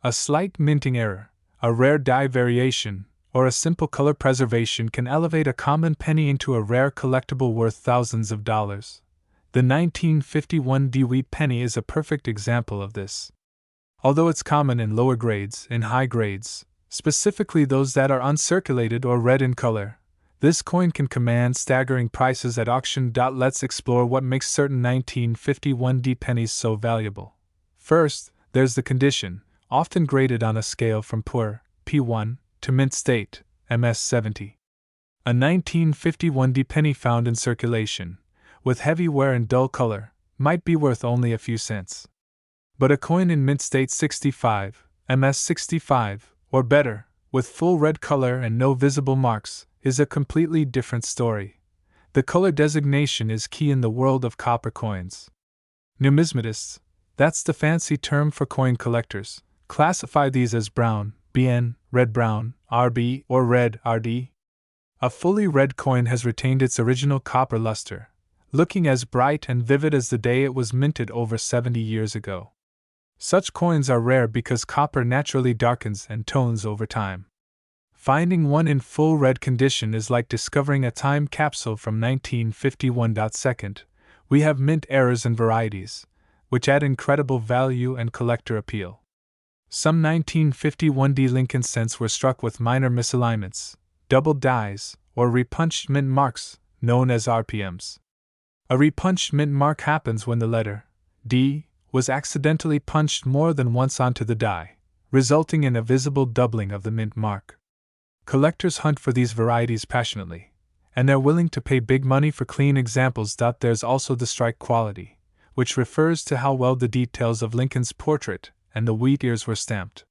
A slight minting error, a rare die variation, or a simple color preservation can elevate a common penny into a rare collectible worth thousands of dollars. The 1951 wheat penny is a perfect example of this. Although it's common in lower grades, in high grades, specifically those that are uncirculated or red in color, this coin can command staggering prices at auction. Let's explore what makes certain 1951 pennies so valuable. First, there's the condition, often graded on a scale from poor, P1, to mint state, MS70. A 1951 penny found in circulation, with heavy wear and dull color, might be worth only a few cents. But a coin in mint state 65, MS65, or better, with full red color and no visible marks, is a completely different story. The color designation is key in the world of copper coins. Numismatists, that's the fancy term for coin collectors, classify these as brown, BN, red-brown, RB, or red, RD. A fully red coin has retained its original copper luster, looking as bright and vivid as the day it was minted over 70 years ago. Such coins are rare because copper naturally darkens and tones over time. Finding one in full red condition is like discovering a time capsule from 1951. Second, we have mint errors and varieties, which add incredible value and collector appeal. Some 1951 Lincoln cents were struck with minor misalignments, doubled dies, or repunched mint marks, known as RPMs. A repunched mint mark happens when the letter D was accidentally punched more than once onto the die, resulting in a visible doubling of the mint mark. Collectors hunt for these varieties passionately, and they're willing to pay big money for clean examples. There's also the strike quality, which refers to how well the details of Lincoln's portrait and the wheat ears were stamped.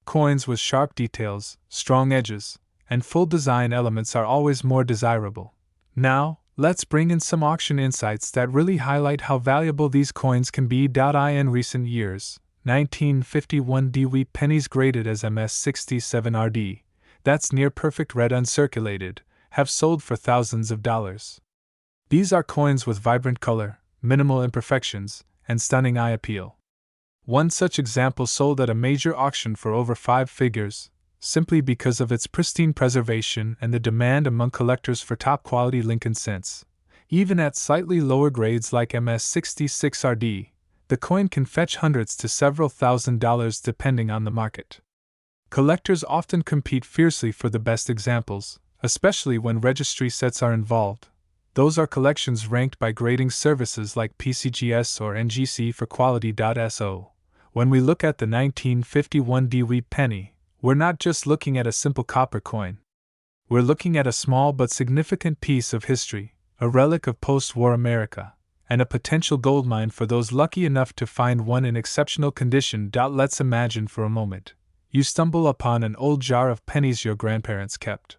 Coins with sharp details, strong edges, and full design elements are always more desirable. Now, let's bring in some auction insights that really highlight how valuable these coins can be. In recent years, 1951 wheat pennies graded as MS67RD, that's near perfect red uncirculated, have sold for thousands of dollars. These are coins with vibrant color, minimal imperfections, and stunning eye appeal. One such example sold at a major auction for over 5 figures, simply because of its pristine preservation and the demand among collectors for top-quality Lincoln cents. Even at slightly lower grades like MS66RD, the coin can fetch hundreds to several $1,000s depending on the market. Collectors often compete fiercely for the best examples, especially when registry sets are involved. Those are collections ranked by grading services like PCGS or NGC for quality.so. When we look at the 1951 wheat penny, we're not just looking at a simple copper coin. We're looking at a small but significant piece of history, a relic of post-war America, and a potential goldmine for those lucky enough to find one in exceptional condition. Let's imagine for a moment. You stumble upon an old jar of pennies your grandparents kept.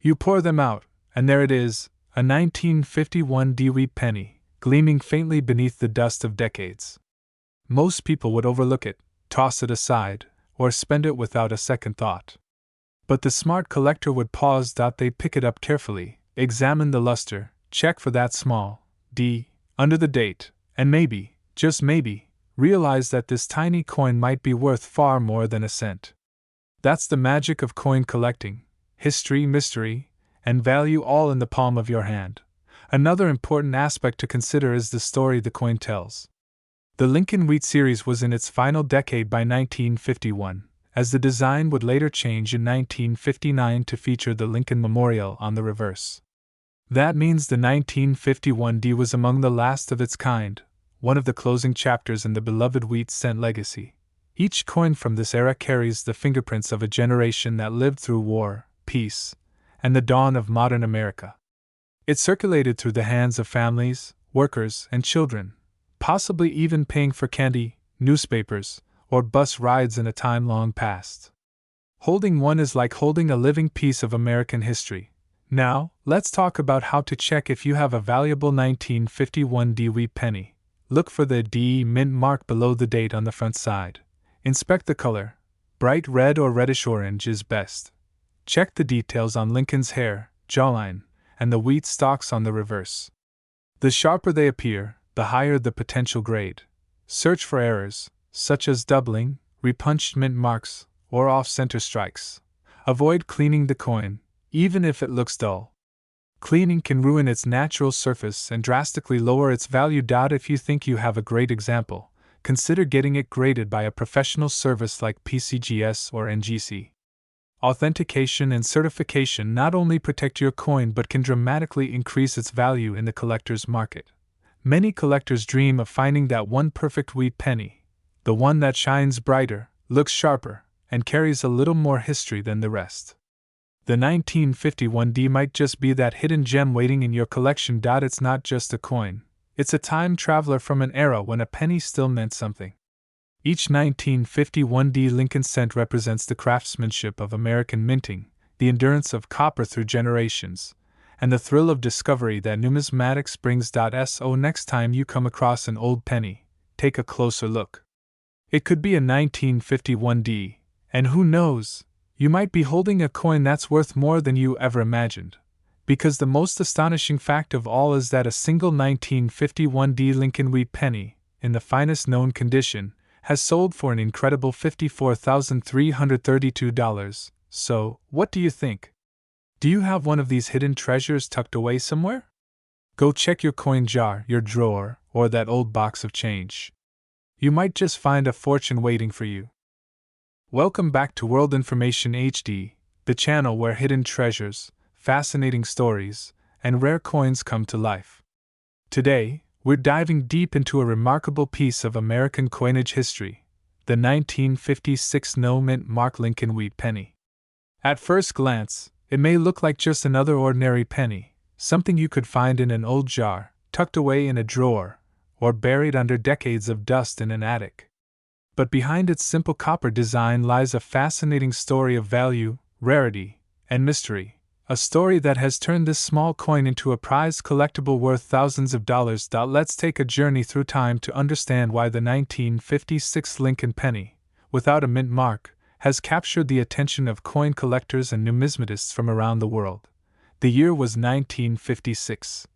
You pour them out, and there it is, a 1951 Dewey penny, gleaming faintly beneath the dust of decades. Most people would overlook it, toss it aside, or spend it without a second thought. But the smart collector would pause. They'd pick it up carefully, examine the luster, check for that small D under the date, and maybe, just maybe, realize that this tiny coin might be worth far more than a cent. That's the magic of coin collecting: history, mystery, and value all in the palm of your hand. Another important aspect to consider is the story the coin tells. The Lincoln Wheat series was in its final decade by 1951, as the design would later change in 1959 to feature the Lincoln Memorial on the reverse. That means the 1951 D was among the last of its kind, one of the closing chapters in the beloved wheat cent legacy. Each coin from this era carries the fingerprints of a generation that lived through war, peace, and the dawn of modern America. It circulated through the hands of families, workers, and children, possibly even paying for candy, newspapers, or bus rides in a time long past. Holding one is like holding a living piece of American history. Now, let's talk about how to check if you have a valuable 1951 Dewey penny. Look for the D mint mark below the date on the front side. Inspect the color. Bright red or reddish orange is best. Check the details on Lincoln's hair, jawline, and the wheat stalks on the reverse. The sharper they appear, the higher the potential grade. Search for errors, such as doubling, repunched mint marks, or off-center strikes. Avoid cleaning the coin, even if it looks dull. Cleaning can ruin its natural surface and drastically lower its value. If you think you have a great example, consider getting it graded by a professional service like PCGS or NGC. Authentication and certification not only protect your coin but can dramatically increase its value in the collector's market. Many collectors dream of finding that one perfect wheat penny, the one that shines brighter, looks sharper, and carries a little more history than the rest. The 1951 D might just be that hidden gem waiting in your collection. It's not just a coin, it's a time traveler from an era when a penny still meant something. Each 1951 D Lincoln cent represents the craftsmanship of American minting, the endurance of copper through generations, and the thrill of discovery that numismatics brings. So next time you come across an old penny, take a closer look. It could be a 1951 D, and who knows, you might be holding a coin that's worth more than you ever imagined. Because the most astonishing fact of all is that a single 1951 D Lincoln Wheat penny, in the finest known condition, has sold for an incredible $54,332. So, what do you think? Do you have one of these hidden treasures tucked away somewhere? Go check your coin jar, your drawer, or that old box of change. You might just find a fortune waiting for you. Welcome back to World Information HD, the channel where hidden treasures, fascinating stories, and rare coins come to life. Today, we're diving deep into a remarkable piece of American coinage history, the 1956 no-mint mark Lincoln Wheat penny. At first glance, it may look like just another ordinary penny, something you could find in an old jar, tucked away in a drawer, or buried under decades of dust in an attic. But behind its simple copper design lies a fascinating story of value, rarity, and mystery, a story that has turned this small coin into a prized collectible worth thousands of dollars. Let's take a journey through time to understand why the 1956 Lincoln penny, without a mint mark, has captured the attention of coin collectors and numismatists from around the world. The year was 1956.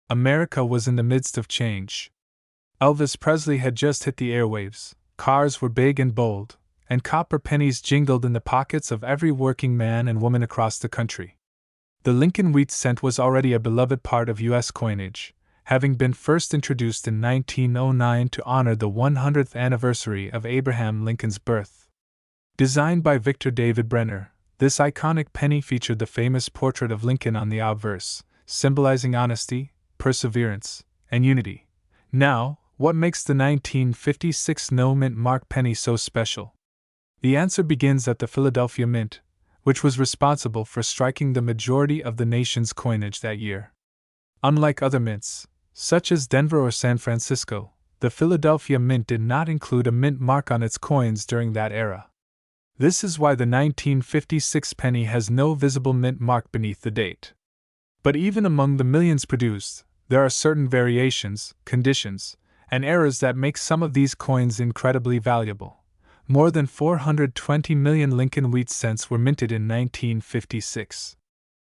America was in the midst of change. Elvis Presley had just hit the airwaves. Cars were big and bold, and copper pennies jingled in the pockets of every working man and woman across the country. The Lincoln Wheat cent was already a beloved part of U.S. coinage, having been first introduced in 1909 to honor the 100th anniversary of Abraham Lincoln's birth. Designed by Victor David Brenner, this iconic penny featured the famous portrait of Lincoln on the obverse, symbolizing honesty, perseverance, and unity. Now, what makes the 1956 no-mint mark penny so special? The answer begins at the Philadelphia Mint, which was responsible for striking the majority of the nation's coinage that year. Unlike other mints, such as Denver or San Francisco, the Philadelphia Mint did not include a mint mark on its coins during that era. This is why the 1956 penny has no visible mint mark beneath the date. But even among the millions produced, there are certain variations, conditions, and errors that make some of these coins incredibly valuable. More than 420 million Lincoln wheat cents were minted in 1956.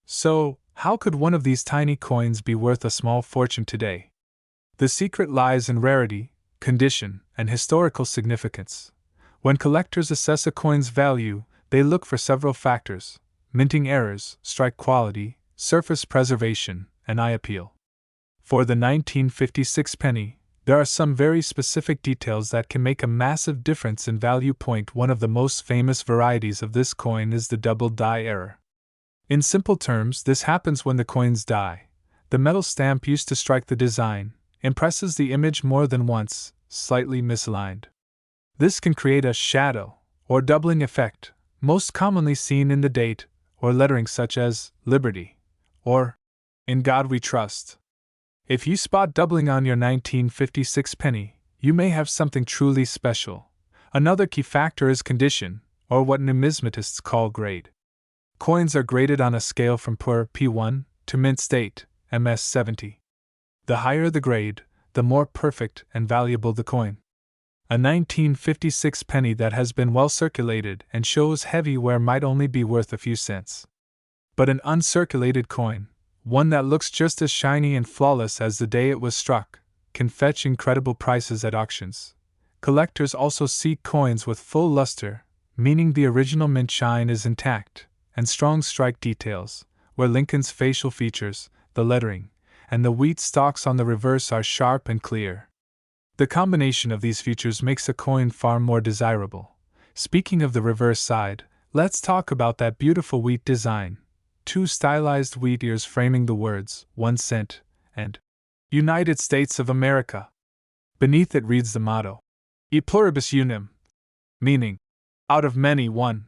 So, how could one of these tiny coins be worth a small fortune today? The secret lies in rarity, condition, and historical significance. When collectors assess a coin's value, they look for several factors: minting errors, strike quality, surface preservation, and eye appeal. For the 1956 penny, there are some very specific details that can make a massive difference in value. One of the most famous varieties of this coin is the double die error. In simple terms, this happens when the coin's die, the metal stamp used to strike the design, impresses the image more than once, slightly misaligned. This can create a shadow, or doubling effect, most commonly seen in the date or lettering such as Liberty or In God We Trust. If you spot doubling on your 1956 penny, you may have something truly special. Another key factor is condition, or what numismatists call grade. Coins are graded on a scale from poor P1 to mint state, MS 70. The higher the grade, the more perfect and valuable the coin. A 1956 penny that has been well circulated and shows heavy wear might only be worth a few cents. But an uncirculated coin, one that looks just as shiny and flawless as the day it was struck, can fetch incredible prices at auctions. Collectors also seek coins with full luster, meaning the original mint shine is intact, and strong strike details, where Lincoln's facial features, the lettering, and the wheat stalks on the reverse are sharp and clear. The combination of these features makes a coin far more desirable. Speaking of the reverse side, let's talk about that beautiful wheat design. Two stylized wheat ears framing the words 1 cent and United States of America. Beneath it reads the motto, E pluribus unum, meaning, out of many, one.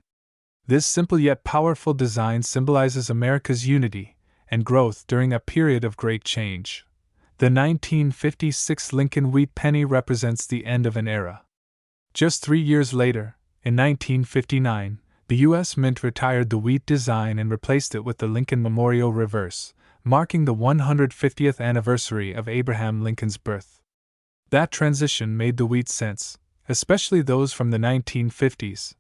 This simple yet powerful design symbolizes America's unity and growth during a period of great change. The 1956 Lincoln wheat penny represents the end of an era. Just 3 years later, in 1959, the U.S. Mint retired the wheat design and replaced it with the Lincoln Memorial reverse, marking the 150th anniversary of Abraham Lincoln's birth. That transition made the wheat cents, especially those from the 1950s,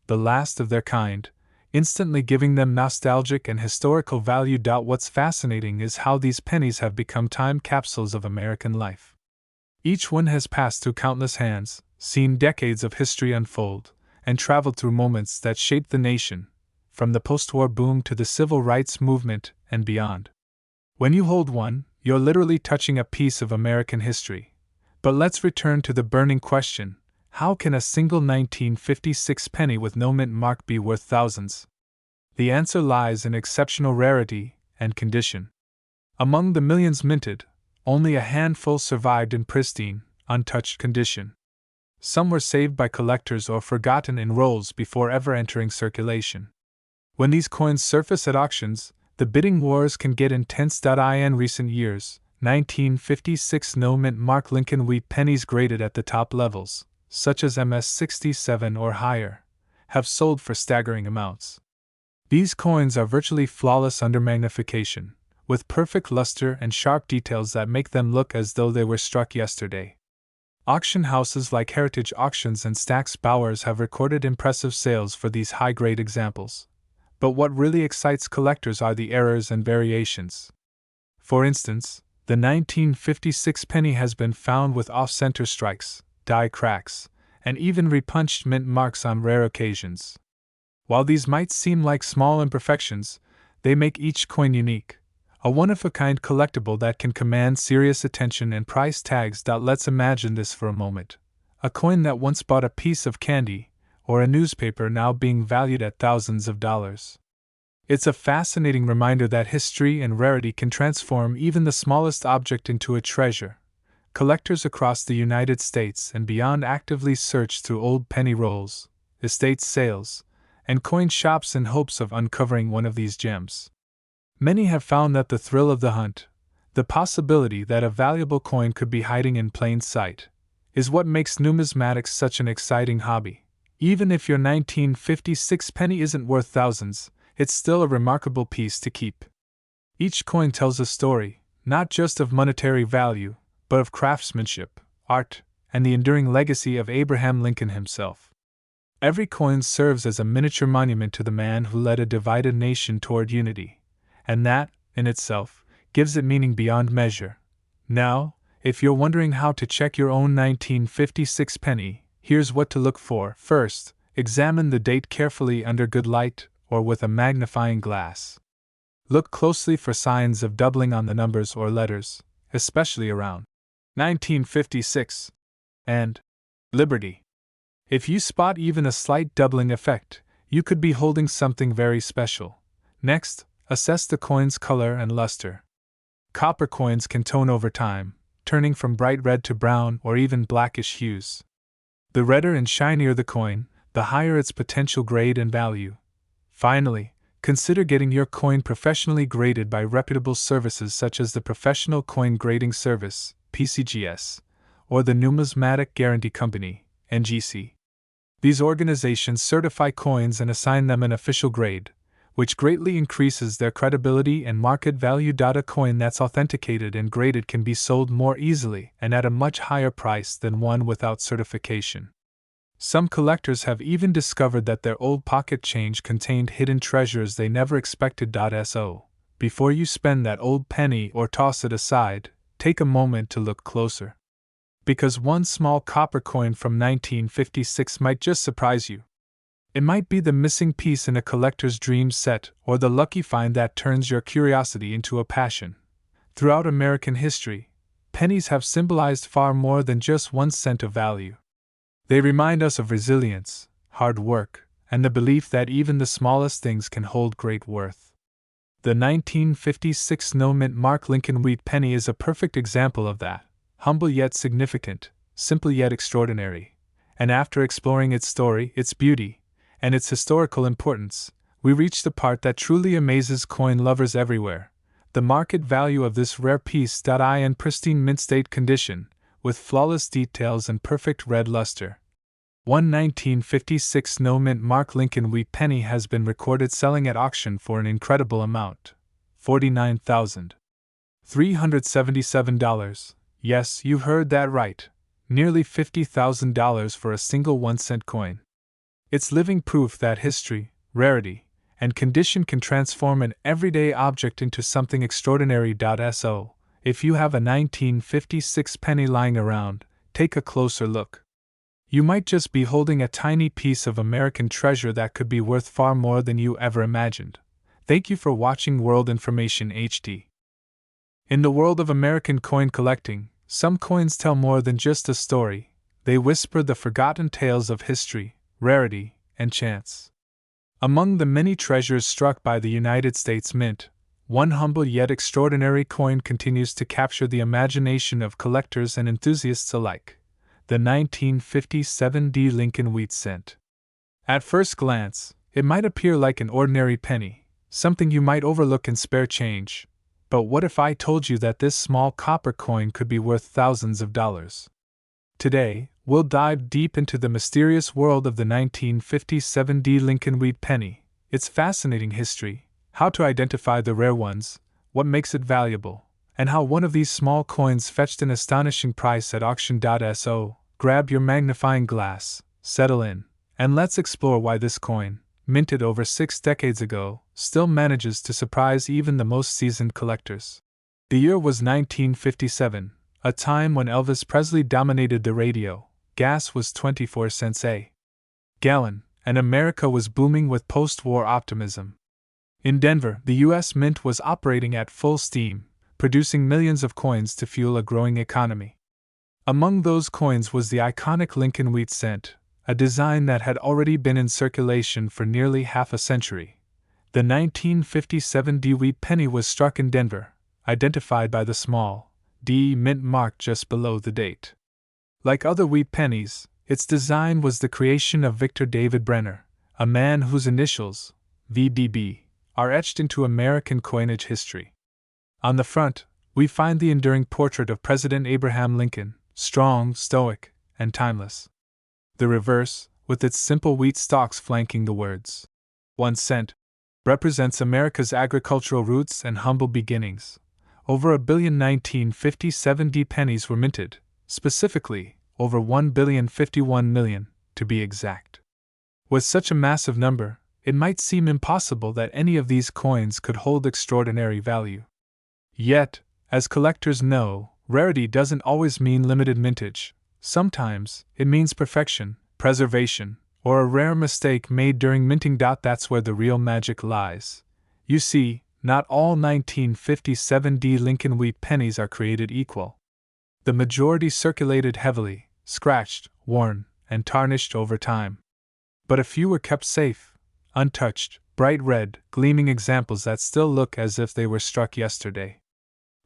the last of their kind, instantly giving them nostalgic and historical value. What's fascinating is how these pennies have become time capsules of American life. Each one has passed through countless hands, seen decades of history unfold, and traveled through moments that shaped the nation, from the post-war boom to the civil rights movement and beyond. When you hold one, you're literally touching a piece of American history. But let's return to the burning question: how can a single 1956 penny with no mint mark be worth thousands? The answer lies in exceptional rarity and condition. Among the millions minted, only a handful survived in pristine, untouched condition. Some were saved by collectors or forgotten in rolls before ever entering circulation. When these coins surface at auctions, the bidding wars can get intense. In recent years, 1956 no mint mark Lincoln wheat pennies graded at the top levels, such as MS 67 or higher, have sold for staggering amounts. These coins are virtually flawless under magnification, with perfect luster and sharp details that make them look as though they were struck yesterday. Auction houses like Heritage Auctions and Stack's Bowers have recorded impressive sales for these high-grade examples. But what really excites collectors are the errors and variations. For instance, the 1956 penny has been found with off-center strikes, die cracks, and even repunched mint marks on rare occasions. While these might seem like small imperfections, they make each coin unique, a one-of-a-kind collectible that can command serious attention and price tags. Let's imagine this for a moment. A coin that once bought a piece of candy or a newspaper now being valued at thousands of dollars. It's a fascinating reminder that history and rarity can transform even the smallest object into a treasure. Collectors across the United States and beyond actively search through old penny rolls, estate sales, and coin shops in hopes of uncovering one of these gems. Many have found that the thrill of the hunt, the possibility that a valuable coin could be hiding in plain sight, is what makes numismatics such an exciting hobby. Even if your 1956 penny isn't worth thousands, it's still a remarkable piece to keep. Each coin tells a story, not just of monetary value, but of craftsmanship, art, and the enduring legacy of Abraham Lincoln himself. Every coin serves as a miniature monument to the man who led a divided nation toward unity, and that, in itself, gives it meaning beyond measure. Now, if you're wondering how to check your own 1956 penny, here's what to look for. First, examine the date carefully under good light or with a magnifying glass. Look closely for signs of doubling on the numbers or letters, especially around 1956 and Liberty. If you spot even a slight doubling effect, you could be holding something very special. Next, assess the coin's color and luster. Copper coins can tone over time, turning from bright red to brown or even blackish hues. The redder and shinier the coin, the higher its potential grade and value. Finally, consider getting your coin professionally graded by reputable services such as the Professional Coin Grading Service, PCGS, or the Numismatic Guarantee Company, NGC. These organizations certify coins and assign them an official grade, which greatly increases their credibility and market value. A coin that's authenticated and graded can be sold more easily and at a much higher price than one without certification. Some collectors have even discovered that their old pocket change contained hidden treasures they never expected. So, before you spend that old penny or toss it aside, take a moment to look closer. Because one small copper coin from 1956 might just surprise you. It might be the missing piece in a collector's dream set or the lucky find that turns your curiosity into a passion. Throughout American history, pennies have symbolized far more than just 1 cent of value. They remind us of resilience, hard work, and the belief that even the smallest things can hold great worth. The 1956 no-mint Mark Lincoln wheat penny is a perfect example of that. Humble yet significant, simple yet extraordinary. And after exploring its story, its beauty, and its historical importance, we reach the part that truly amazes coin lovers everywhere: the market value of this rare piece. In pristine mint state condition, with flawless details and perfect red luster. One 1956 no-mint Mark Lincoln wheat penny has been recorded selling at auction for an incredible amount: $49,377. Yes, you heard that right. Nearly $50,000 for a single 1-cent coin. It's living proof that history, rarity, and condition can transform an everyday object into something extraordinary. So, if you have a 1956 penny lying around, take a closer look. You might just be holding a tiny piece of American treasure that could be worth far more than you ever imagined. Thank you for watching World Information HD. In the world of American coin collecting, some coins tell more than just a story. They whisper the forgotten tales of history, rarity, and chance. Among the many treasures struck by the United States Mint, one humble yet extraordinary coin continues to capture the imagination of collectors and enthusiasts alike: the 1957 Lincoln wheat cent. At first glance, it might appear like an ordinary penny, something you might overlook in spare change. But what if I told you that this small copper coin could be worth thousands of dollars? Today, we'll dive deep into the mysterious world of the 1957 Lincoln wheat penny, its fascinating history, how to identify the rare ones, what makes it valuable, and how one of these small coins fetched an astonishing price at auction. So, grab your magnifying glass, settle in, and let's explore why this coin, minted over 6 decades ago, still manages to surprise even the most seasoned collectors. The year was 1957, a time when Elvis Presley dominated the radio. Gas was 24 cents a gallon, and America was booming with post-war optimism. In Denver, the U.S. Mint was operating at full steam, producing millions of coins to fuel a growing economy. Among those coins was the iconic Lincoln wheat cent, a design that had already been in circulation for nearly half a century. The 1957 wheat penny was struck in Denver, identified by the small D mint mark just below the date. Like other wheat pennies, its design was the creation of Victor David Brenner, a man whose initials, VDB, are etched into American coinage history. On the front, we find the enduring portrait of President Abraham Lincoln, strong, stoic, and timeless. The reverse, with its simple wheat stalks flanking the words 1 cent, represents America's agricultural roots and humble beginnings. Over 1,000,1957 pennies were minted, specifically, over 1,051,000,000, to be exact. With such a massive number, it might seem impossible that any of these coins could hold extraordinary value. Yet, as collectors know, rarity doesn't always mean limited mintage. Sometimes, it means perfection, preservation, or a rare mistake made during minting. That's where the real magic lies. You see, not all 1957 Lincoln wheat pennies are created equal. The majority circulated heavily, scratched, worn, and tarnished over time. But a few were kept safe, untouched, bright red, gleaming examples that still look as if they were struck yesterday.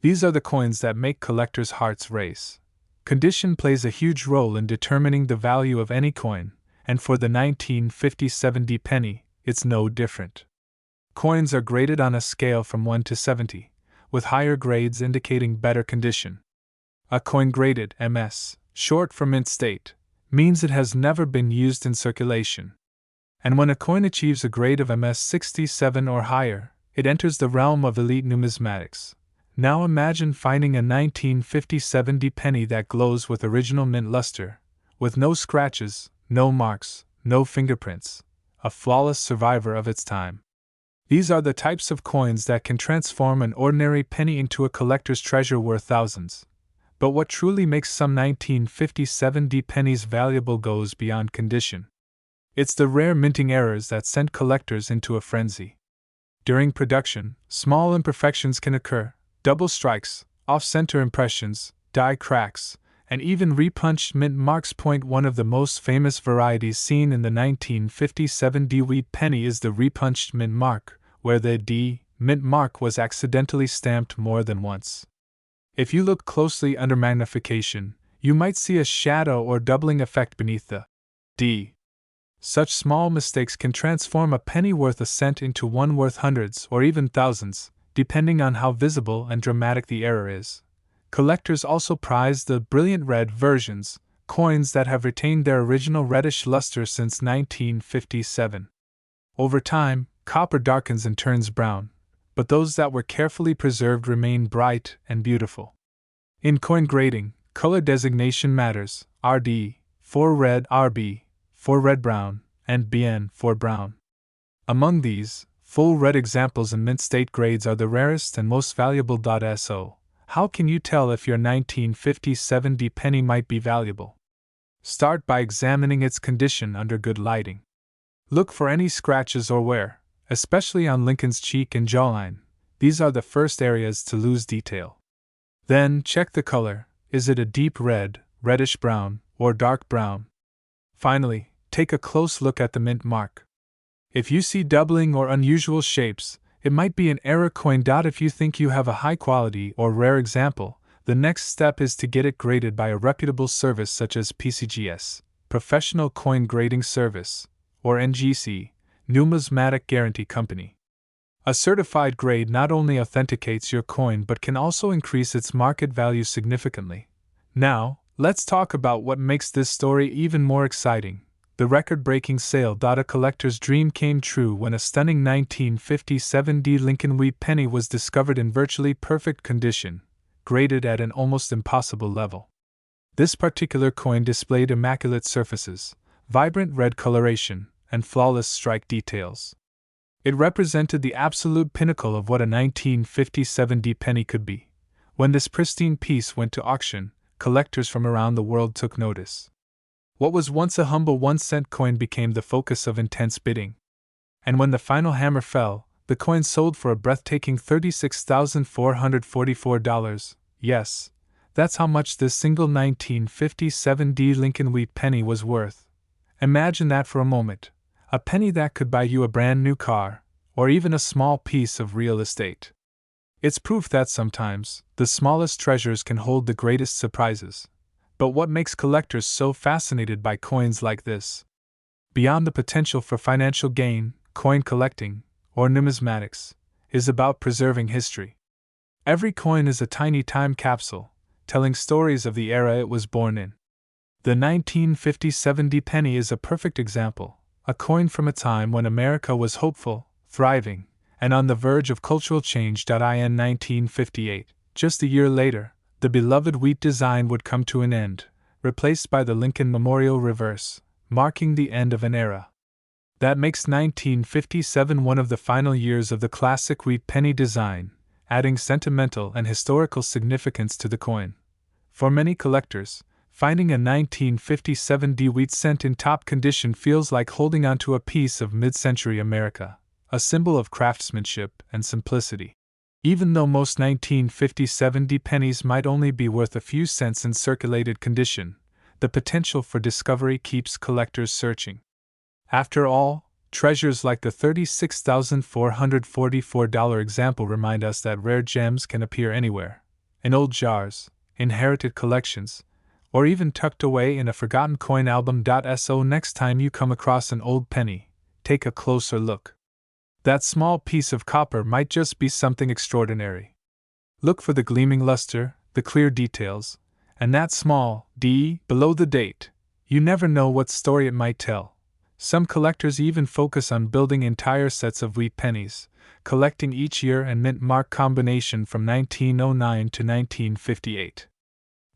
These are the coins that make collectors' hearts race. Condition plays a huge role in determining the value of any coin, and for the 1957 penny, it's no different. Coins are graded on a scale from 1 to 70, with higher grades indicating better condition. A coin graded MS, short for mint state, means it has never been used in circulation. And when a coin achieves a grade of MS 67 or higher, it enters the realm of elite numismatics. Now imagine finding a 1957 penny that glows with original mint luster, with no scratches, no marks, no fingerprints, a flawless survivor of its time. These are the types of coins that can transform an ordinary penny into a collector's treasure worth thousands. But what truly makes some 1957 pennies valuable goes beyond condition. It's the rare minting errors that sent collectors into a frenzy. During production, small imperfections can occur: double strikes, off-center impressions, die cracks, and even repunched mint marks. One of the most famous varieties seen in the 1957 wheat penny is the repunched mint mark, where the D mint mark was accidentally stamped more than once. If you look closely under magnification, you might see a shadow or doubling effect beneath the D. Such small mistakes can transform a penny worth a cent into one worth hundreds or even thousands, depending on how visible and dramatic the error is. Collectors also prize the brilliant red versions, coins that have retained their original reddish luster since 1957. Over time, copper darkens and turns brown, but those that were carefully preserved remain bright and beautiful. In coin grading, color designation matters: RD, for red, RB, for red-brown, and BN, for brown. Among these, full red examples and mint state grades are the rarest and most valuable. So, how can you tell if your 1957 penny might be valuable? Start by examining its condition under good lighting. Look for any scratches or wear, especially on Lincoln's cheek and jawline. These are the first areas to lose detail. Then check the color: is it a deep red, reddish brown, or dark brown? Finally, take a close look at the mint mark. If you see doubling or unusual shapes, it might be an error coin. If you think you have a high quality or rare example, the next step is to get it graded by a reputable service such as PCGS, Professional Coin Grading Service, or NGC, Numismatic Guarantee Company. A certified grade not only authenticates your coin but can also increase its market value significantly. Now, let's talk about what makes this story even more exciting: the record-breaking sale. A collector's dream came true when a stunning 1957 Lincoln wheat penny was discovered in virtually perfect condition, graded at an almost impossible level. This particular coin displayed immaculate surfaces, vibrant red coloration, and flawless strike details. It represented the absolute pinnacle of what a 1957 penny could be. When this pristine piece went to auction, collectors from around the world took notice. What was once a humble 1-cent coin became the focus of intense bidding. And when the final hammer fell, the coin sold for a breathtaking $36,444. Yes, that's how much this single 1957 Lincoln wheat penny was worth. Imagine that for a moment. A penny that could buy you a brand new car, or even a small piece of real estate. It's proof that sometimes, the smallest treasures can hold the greatest surprises. But what makes collectors so fascinated by coins like this? Beyond the potential for financial gain, coin collecting, or numismatics, is about preserving history. Every coin is a tiny time capsule, telling stories of the era it was born in. The 1957 penny is a perfect example, a coin from a time when America was hopeful, thriving, and on the verge of cultural change. In 1958, just a year later, the beloved wheat design would come to an end, replaced by the Lincoln Memorial reverse, marking the end of an era. That makes 1957 one of the final years of the classic wheat penny design, adding sentimental and historical significance to the coin. For many collectors, finding a 1957 wheat cent in top condition feels like holding onto a piece of mid-century America, a symbol of craftsmanship and simplicity. Even though most 1957 pennies might only be worth a few cents in circulated condition, the potential for discovery keeps collectors searching. After all, treasures like the $36,444 example remind us that rare gems can appear anywhere, in old jars, inherited collections, or even tucked away in a forgotten coin album. So next time you come across an old penny, take a closer look. That small piece of copper might just be something extraordinary. Look for the gleaming luster, the clear details, and that small D below the date. You never know what story it might tell. Some collectors even focus on building entire sets of wheat pennies, collecting each year and mint mark combination from 1909 to 1958.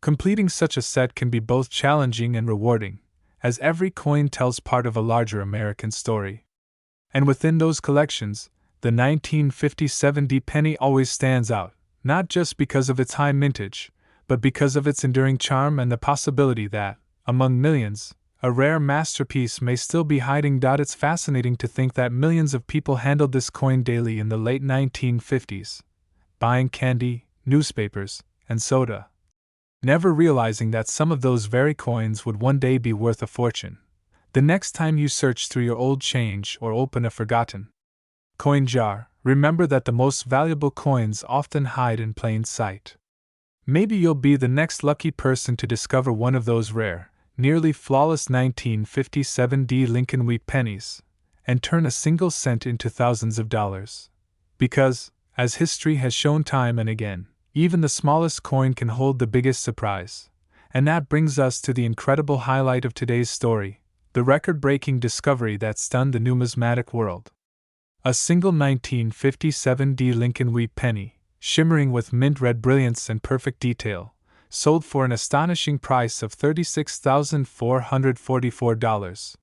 Completing such a set can be both challenging and rewarding, as every coin tells part of a larger American story. And within those collections, the 1957 penny always stands out, not just because of its high mintage, but because of its enduring charm and the possibility that, among millions, a rare masterpiece may still be hiding. It's fascinating to think that millions of people handled this coin daily in the late 1950s, buying candy, newspapers, and soda, never realizing that some of those very coins would one day be worth a fortune. The next time you search through your old change or open a forgotten coin jar, remember that the most valuable coins often hide in plain sight. Maybe you'll be the next lucky person to discover one of those rare, nearly flawless 1957 Lincoln wheat pennies, and turn a single cent into thousands of dollars. Because, as history has shown time and again, even the smallest coin can hold the biggest surprise. And that brings us to the incredible highlight of today's story, the record-breaking discovery that stunned the numismatic world. A single 1957 Lincoln wheat penny, shimmering with mint red brilliance and perfect detail, sold for an astonishing price of $36,444.